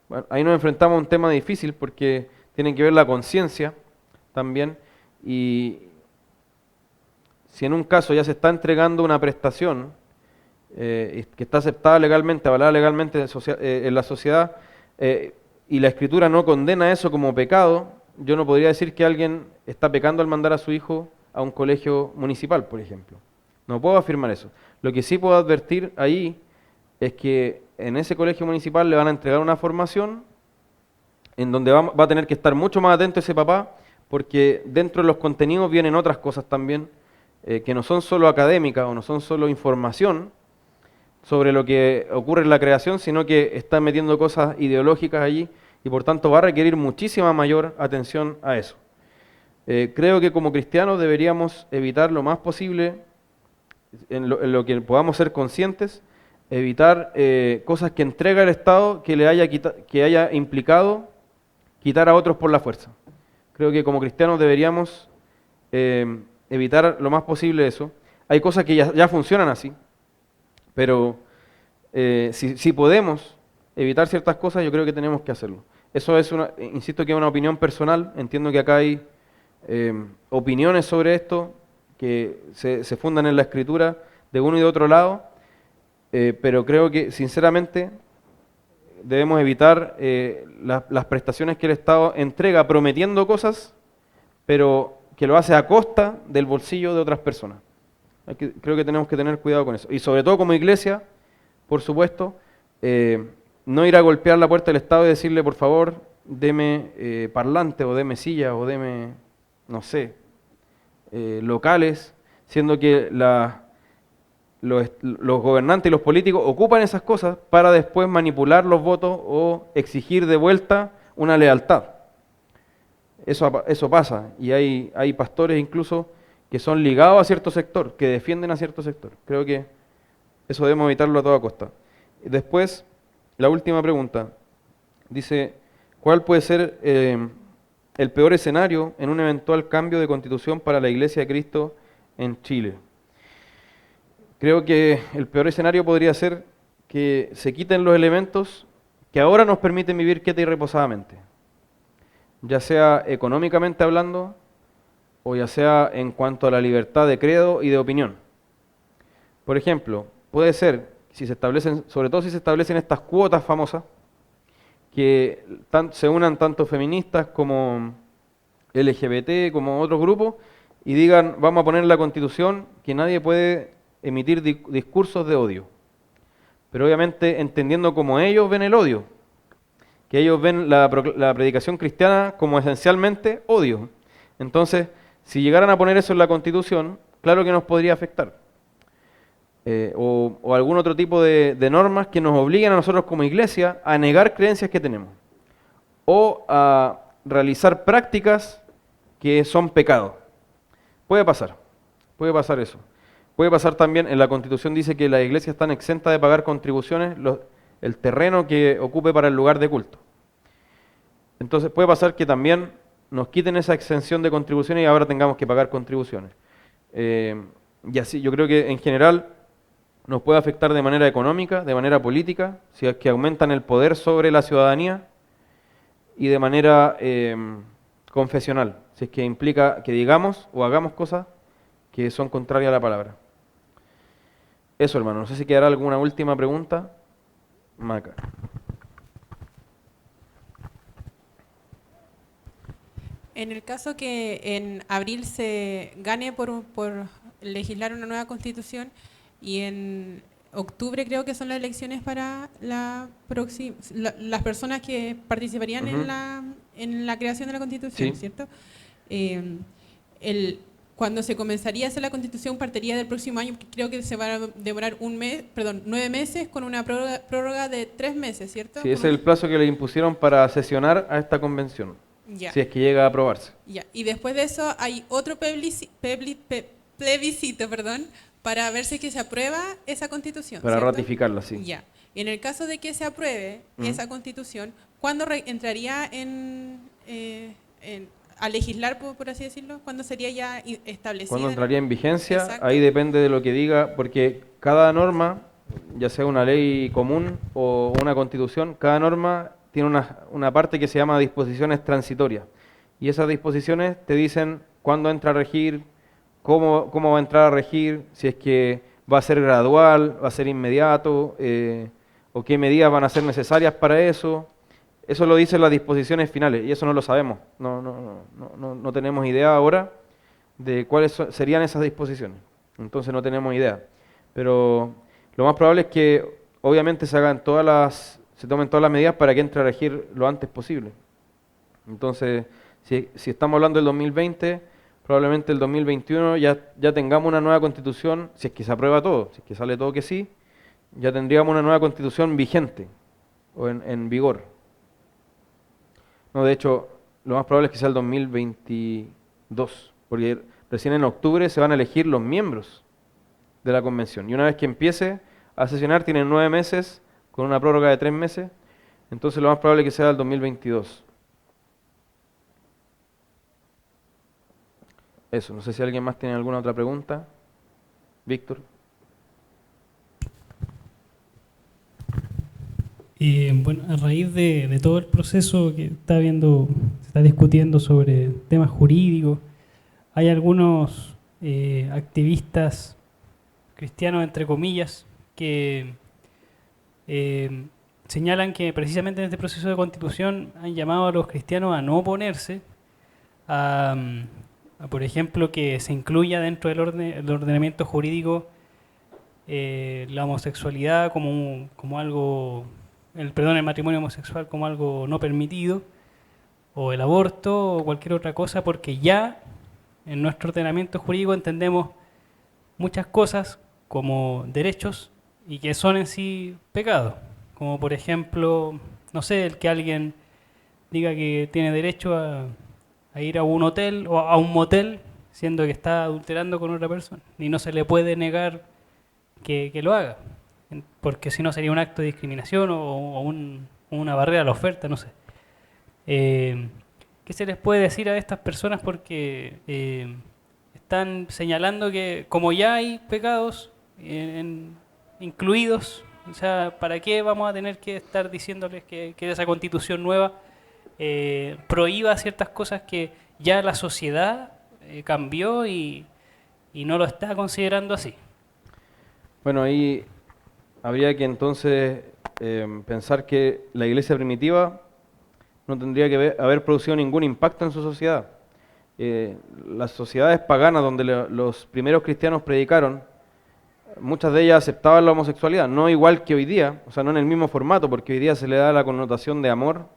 Speaker 1: bueno, ahí nos enfrentamos a un tema difícil porque tiene que ver la conciencia también, y si en un caso ya se está entregando una prestación que está aceptada legalmente, avalada legalmente en la sociedad, y la Escritura no condena eso como pecado, yo no podría decir que alguien está pecando al mandar a su hijo a un colegio municipal, por ejemplo. No puedo afirmar eso. Lo que sí puedo advertir ahí es que en ese colegio municipal le van a entregar una formación en donde va a tener que estar mucho más atento ese papá, porque dentro de los contenidos vienen otras cosas también que no son solo académicas o no son solo información. sobre lo que ocurre en la creación, sino que está metiendo cosas ideológicas allí y por tanto va a requerir muchísima mayor atención a eso. Creo que como cristianos deberíamos evitar lo más posible, en lo que podamos ser conscientes, evitar cosas que entrega el Estado que le haya, que haya implicado quitar a otros por la fuerza. Creo que como cristianos deberíamos evitar lo más posible eso. Hay cosas que ya funcionan así, pero si podemos evitar ciertas cosas, yo creo que tenemos que hacerlo. Eso es insisto que es una opinión personal. Entiendo que acá hay opiniones sobre esto que se fundan en la escritura de uno y de otro lado, pero creo que sinceramente debemos evitar las prestaciones que el Estado entrega prometiendo cosas, pero que lo hace a costa del bolsillo de otras personas. Creo que tenemos que tener cuidado con eso. Y sobre todo como iglesia, por supuesto, no ir a golpear la puerta del Estado y decirle, por favor, deme parlante o deme silla o deme, no sé, locales, siendo que los gobernantes y los políticos ocupan esas cosas para después manipular los votos o exigir de vuelta una lealtad. Eso pasa y hay pastores incluso que son ligados a cierto sector, que defienden a cierto sector. Creo que eso debemos evitarlo a toda costa. Después, la última pregunta. Dice, ¿cuál puede ser el peor escenario en un eventual cambio de constitución para la Iglesia de Cristo en Chile? Creo que el peor escenario podría ser que se quiten los elementos que ahora nos permiten vivir quieta y reposadamente, ya sea económicamente hablando o ya sea en cuanto a la libertad de credo y de opinión. Por ejemplo, puede ser, si se establecen, sobre todo si se establecen estas cuotas famosas, que se unan tanto feministas como LGBT, como otros grupos, y digan, vamos a poner en la Constitución que nadie puede emitir discursos de odio. Pero obviamente entendiendo como ellos ven el odio, que ellos ven la predicación cristiana como esencialmente odio. Entonces, si llegaran a poner eso en la Constitución, claro que nos podría afectar. O algún otro tipo de normas que nos obliguen a nosotros como iglesia a negar creencias que tenemos. O a realizar prácticas que son pecados. Puede pasar eso. Puede pasar también, en la Constitución dice que las iglesias están exentas de pagar contribuciones el terreno que ocupe para el lugar de culto. Entonces puede pasar que también nos quiten esa exención de contribuciones y ahora tengamos que pagar contribuciones. Y así, yo creo que en general nos puede afectar de manera económica, de manera política, si es que aumentan el poder sobre la ciudadanía, y de manera confesional, si es que implica que digamos o hagamos cosas que son contrarias a la palabra. Eso, hermano. No sé si quedará alguna última pregunta. Maca.
Speaker 2: En el caso que en abril se gane por legislar una nueva constitución y en octubre creo que son las elecciones para las personas que participarían en la creación de la constitución,
Speaker 1: Sí.
Speaker 2: ¿cierto? Cuando se comenzaría a hacer la constitución partiría del próximo año, creo que se va a demorar 9 meses con una prórroga de 3 meses, ¿cierto?
Speaker 1: Sí, ese es el plazo que le impusieron para sesionar a esta convención,
Speaker 2: Ya.
Speaker 1: si es que llega a aprobarse.
Speaker 2: Ya. Y después de eso hay otro plebiscito, para ver si es que se aprueba esa constitución.
Speaker 1: Para
Speaker 2: ¿cierto?
Speaker 1: ratificarla, sí.
Speaker 2: Ya. Y en el caso de que se apruebe esa constitución, ¿cuándo entraría a legislar, por así decirlo? ¿Cuándo sería ya establecida?
Speaker 1: ¿Cuándo entraría en vigencia?
Speaker 2: Exacto.
Speaker 1: Ahí depende de lo que diga, porque cada norma, ya sea una ley común o una constitución, cada norma tiene una parte que se llama disposiciones transitorias. Y esas disposiciones te dicen cuándo entra a regir, cómo va a entrar a regir, si es que va a ser gradual, va a ser inmediato, o qué medidas van a ser necesarias para eso. Eso lo dicen las disposiciones finales y eso no lo sabemos. No tenemos idea ahora de cuáles serían esas disposiciones. Entonces no tenemos idea. Pero lo más probable es que obviamente se tomen todas las medidas para que entre a regir lo antes posible. Entonces, si estamos hablando del 2020, probablemente el 2021 ya tengamos una nueva constitución, si es que se aprueba todo, si es que sale todo que sí, ya tendríamos una nueva constitución vigente o en vigor. No, de hecho, lo más probable es que sea el 2022, porque recién en octubre se van a elegir los miembros de la convención. Y una vez que empiece a sesionar, tienen 9 meses, con una prórroga de 3 meses, entonces lo más probable es que sea el 2022. Eso, no sé si alguien más tiene alguna otra pregunta. Víctor.
Speaker 3: Bueno, a raíz de todo el proceso que está viendo, se está discutiendo sobre temas jurídicos, hay algunos activistas cristianos, entre comillas, que señalan que precisamente en este proceso de constitución han llamado a los cristianos a no oponerse a, por ejemplo, que se incluya dentro del el ordenamiento jurídico la homosexualidad como algo, el matrimonio homosexual como algo no permitido, o el aborto, o cualquier otra cosa, porque ya en nuestro ordenamiento jurídico entendemos muchas cosas como derechos y que son en sí pecados, como por ejemplo, no sé, el que alguien diga que tiene derecho a ir a un hotel o a un motel siendo que está adulterando con otra persona y no se le puede negar que lo haga, porque si no sería un acto de discriminación o una barrera a la oferta, no sé. ¿Qué se les puede decir a estas personas? Porque están señalando que como ya hay pecados incluidos, o sea, ¿para qué vamos a tener que estar diciéndoles que esa constitución nueva prohíba ciertas cosas que ya la sociedad cambió y no lo está considerando así?
Speaker 1: Bueno, ahí habría que entonces pensar que la iglesia primitiva no tendría que haber producido ningún impacto en su sociedad. Las sociedades paganas donde los primeros cristianos predicaron, muchas de ellas aceptaban la homosexualidad, no igual que hoy día, o sea, no en el mismo formato, porque hoy día se le da la connotación de amor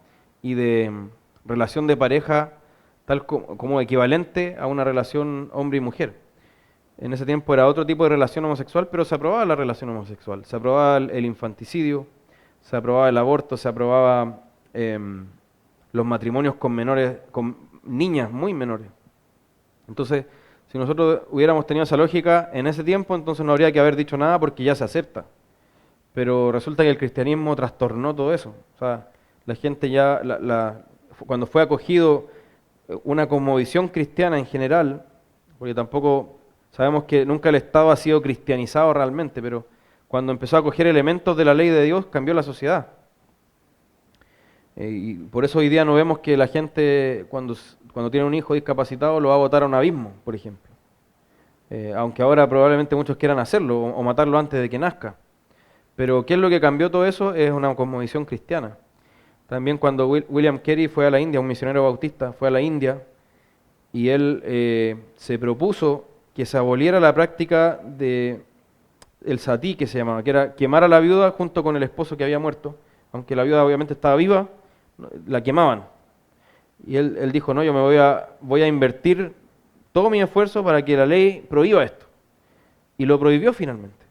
Speaker 1: y de relación de pareja tal como equivalente a una relación hombre y mujer. En ese tiempo era otro tipo de relación homosexual, pero se aprobaba la relación homosexual, se aprobaba el infanticidio, se aprobaba el aborto, se aprobaba los matrimonios con menores, con niñas muy menores. Entonces, si nosotros hubiéramos tenido esa lógica en ese tiempo, entonces no habría que haber dicho nada porque ya se acepta. Pero resulta que el cristianismo trastornó todo eso. O sea, la gente ya, cuando fue acogido una cosmovisión cristiana en general, porque tampoco sabemos que nunca el Estado ha sido cristianizado realmente, pero cuando empezó a acoger elementos de la ley de Dios, cambió la sociedad. Y por eso hoy día no vemos que la gente, cuando tiene un hijo discapacitado, lo va a botar a un abismo, por ejemplo. Aunque ahora probablemente muchos quieran hacerlo o matarlo antes de que nazca. Pero ¿qué es lo que cambió todo eso? Es una cosmovisión cristiana. También cuando William Carey fue a la India, un misionero bautista, fue a la India y él se propuso que se aboliera la práctica de el satí, que se llamaba, que era quemar a la viuda junto con el esposo que había muerto. Aunque la viuda obviamente estaba viva, la quemaban. Y él dijo, no, yo me voy a invertir todo mi esfuerzo para que la ley prohíba esto. Y lo prohibió finalmente.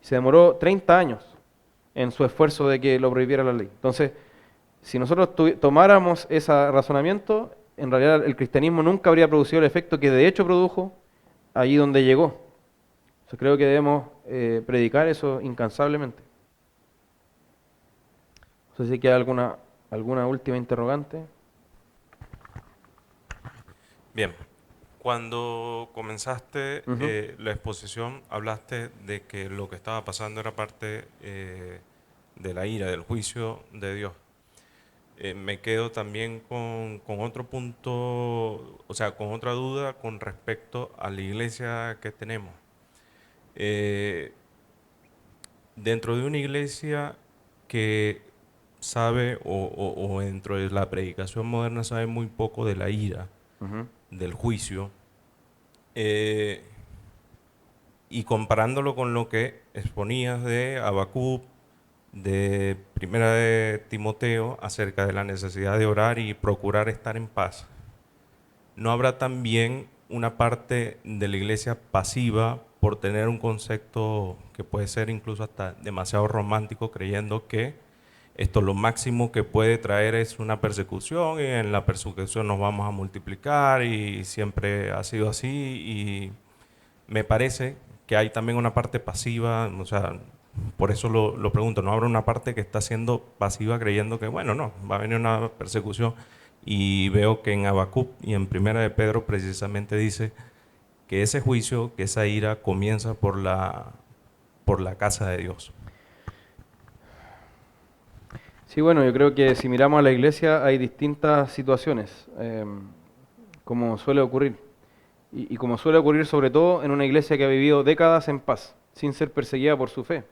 Speaker 1: Se demoró 30 años en su esfuerzo de que lo prohibiera la ley. Entonces, si nosotros tomáramos ese razonamiento, en realidad el cristianismo nunca habría producido el efecto que de hecho produjo allí donde llegó. Yo creo que debemos predicar eso incansablemente. No sé si queda alguna última interrogante.
Speaker 4: Bien, cuando comenzaste la exposición hablaste de que lo que estaba pasando era parte de la ira, del juicio de Dios. Me quedo también con otro punto, o sea, con otra duda con respecto a la iglesia que tenemos. Dentro de una iglesia que sabe, o dentro de la predicación moderna sabe muy poco de la ira, del juicio, y comparándolo con lo que exponías de Habacuc, de Primera de Timoteo, acerca de la necesidad de orar y procurar estar en paz, ¿no habrá también una parte de la iglesia pasiva por tener un concepto que puede ser incluso hasta demasiado romántico, creyendo que esto lo máximo que puede traer es una persecución, y en la persecución nos vamos a multiplicar, y siempre ha sido así. Y me parece que hay también una parte pasiva, o sea, por eso lo pregunto, ¿no habrá una parte que está siendo pasiva creyendo que, bueno, no, va a venir una persecución? Y veo que en Habacuc y en Primera de Pedro precisamente dice que ese juicio, que esa ira comienza por la casa de Dios.
Speaker 1: Sí, bueno, yo creo que si miramos a la iglesia hay distintas situaciones, como suele ocurrir. Y como suele ocurrir sobre todo en una iglesia que ha vivido décadas en paz, sin ser perseguida por su fe.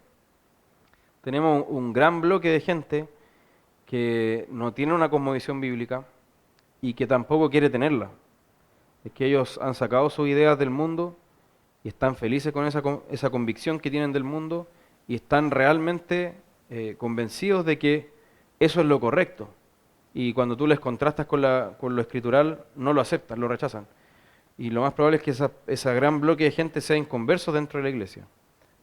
Speaker 1: Tenemos un gran bloque de gente que no tiene una cosmovisión bíblica y que tampoco quiere tenerla. Es que ellos han sacado sus ideas del mundo y están felices con esa convicción que tienen del mundo y están realmente convencidos de que eso es lo correcto. Y cuando tú les contrastas con lo escritural, no lo aceptan, lo rechazan. Y lo más probable es que esa gran bloque de gente sea inconverso dentro de la iglesia.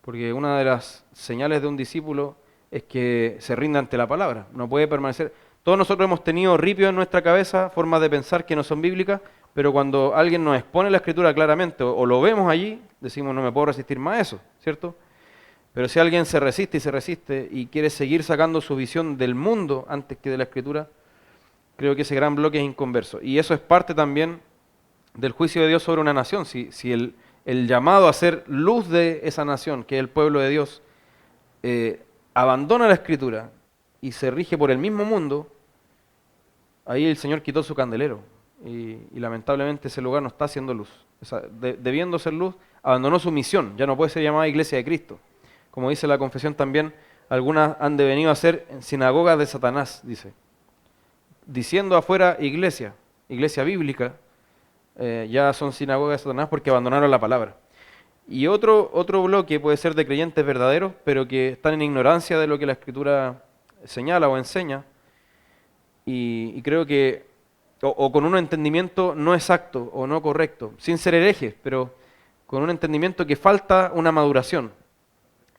Speaker 1: Porque una de las señales de un discípulo es que se rinda ante la palabra. No puede permanecer. Todos nosotros hemos tenido ripios en nuestra cabeza, formas de pensar que no son bíblicas, pero cuando alguien nos expone la escritura claramente o lo vemos allí, decimos no me puedo resistir más a eso, ¿cierto? Pero si alguien se resiste y quiere seguir sacando su visión del mundo antes que de la escritura, creo que ese gran bloque es inconverso. Y eso es parte también del juicio de Dios sobre una nación. Si el llamado a ser luz de esa nación, que es el pueblo de Dios, abandona la escritura y se rige por el mismo mundo, ahí el Señor quitó su candelero. Y lamentablemente ese lugar no está haciendo luz. Debiendo ser luz, abandonó su misión. Ya no puede ser llamada Iglesia de Cristo. Como dice la confesión también, algunas han devenido a ser sinagogas de Satanás, dice. Diciendo afuera iglesia bíblica, ya son sinagogas de Satanás porque abandonaron la palabra. Y otro bloque puede ser de creyentes verdaderos, pero que están en ignorancia de lo que la Escritura señala o enseña, y creo que, o con un entendimiento no exacto o no correcto, sin ser herejes, pero con un entendimiento que falta una maduración.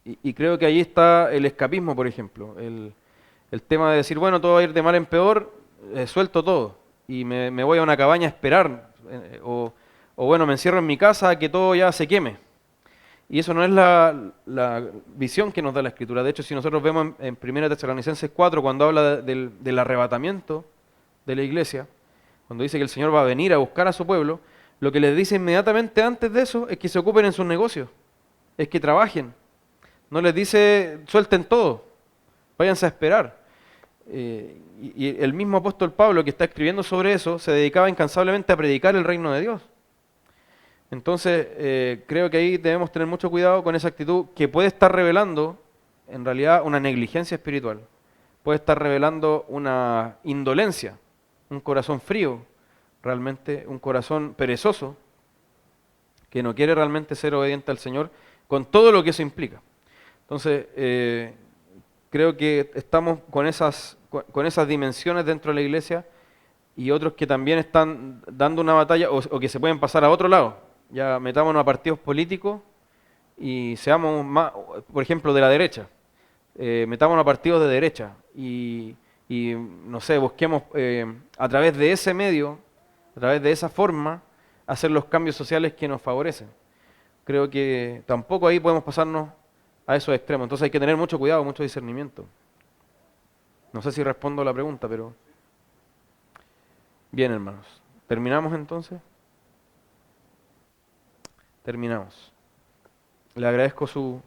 Speaker 1: Y creo que ahí está el escapismo, por ejemplo, el tema de decir, bueno, todo va a ir de mal en peor, suelto todo y me voy a una cabaña a esperar, o bueno, me encierro en mi casa a que todo ya se queme. Y eso no es la visión que nos da la Escritura. De hecho, si nosotros vemos en 1 Tesalonicenses 4, cuando habla del arrebatamiento de la iglesia, cuando dice que el Señor va a venir a buscar a su pueblo, lo que les dice inmediatamente antes de eso es que se ocupen en sus negocios, es que trabajen. No les dice, suelten todo, váyanse a esperar. Y el mismo apóstol Pablo, que está escribiendo sobre eso, se dedicaba incansablemente a predicar el reino de Dios. Entonces, creo que ahí debemos tener mucho cuidado con esa actitud que puede estar revelando, en realidad, una negligencia espiritual. Puede estar revelando una indolencia, un corazón frío, realmente un corazón perezoso, que no quiere realmente ser obediente al Señor, con todo lo que eso implica. Entonces, creo que estamos con esas dimensiones dentro de la iglesia y otros que también están dando una batalla o que se pueden pasar a otro lado. Ya metámonos a partidos políticos y seamos más, por ejemplo, de la derecha. Metámonos a partidos de derecha y no sé, busquemos a través de ese medio, a través de esa forma, hacer los cambios sociales que nos favorecen. Creo que tampoco ahí podemos pasarnos a esos extremos. Entonces hay que tener mucho cuidado, mucho discernimiento. No sé si respondo a la pregunta, pero... Bien, hermanos. ¿Terminamos entonces? Terminamos. Le agradezco su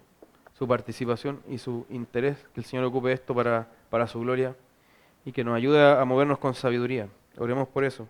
Speaker 1: participación y su interés, que el Señor ocupe esto para su gloria y que nos ayude a movernos con sabiduría. Oremos por eso.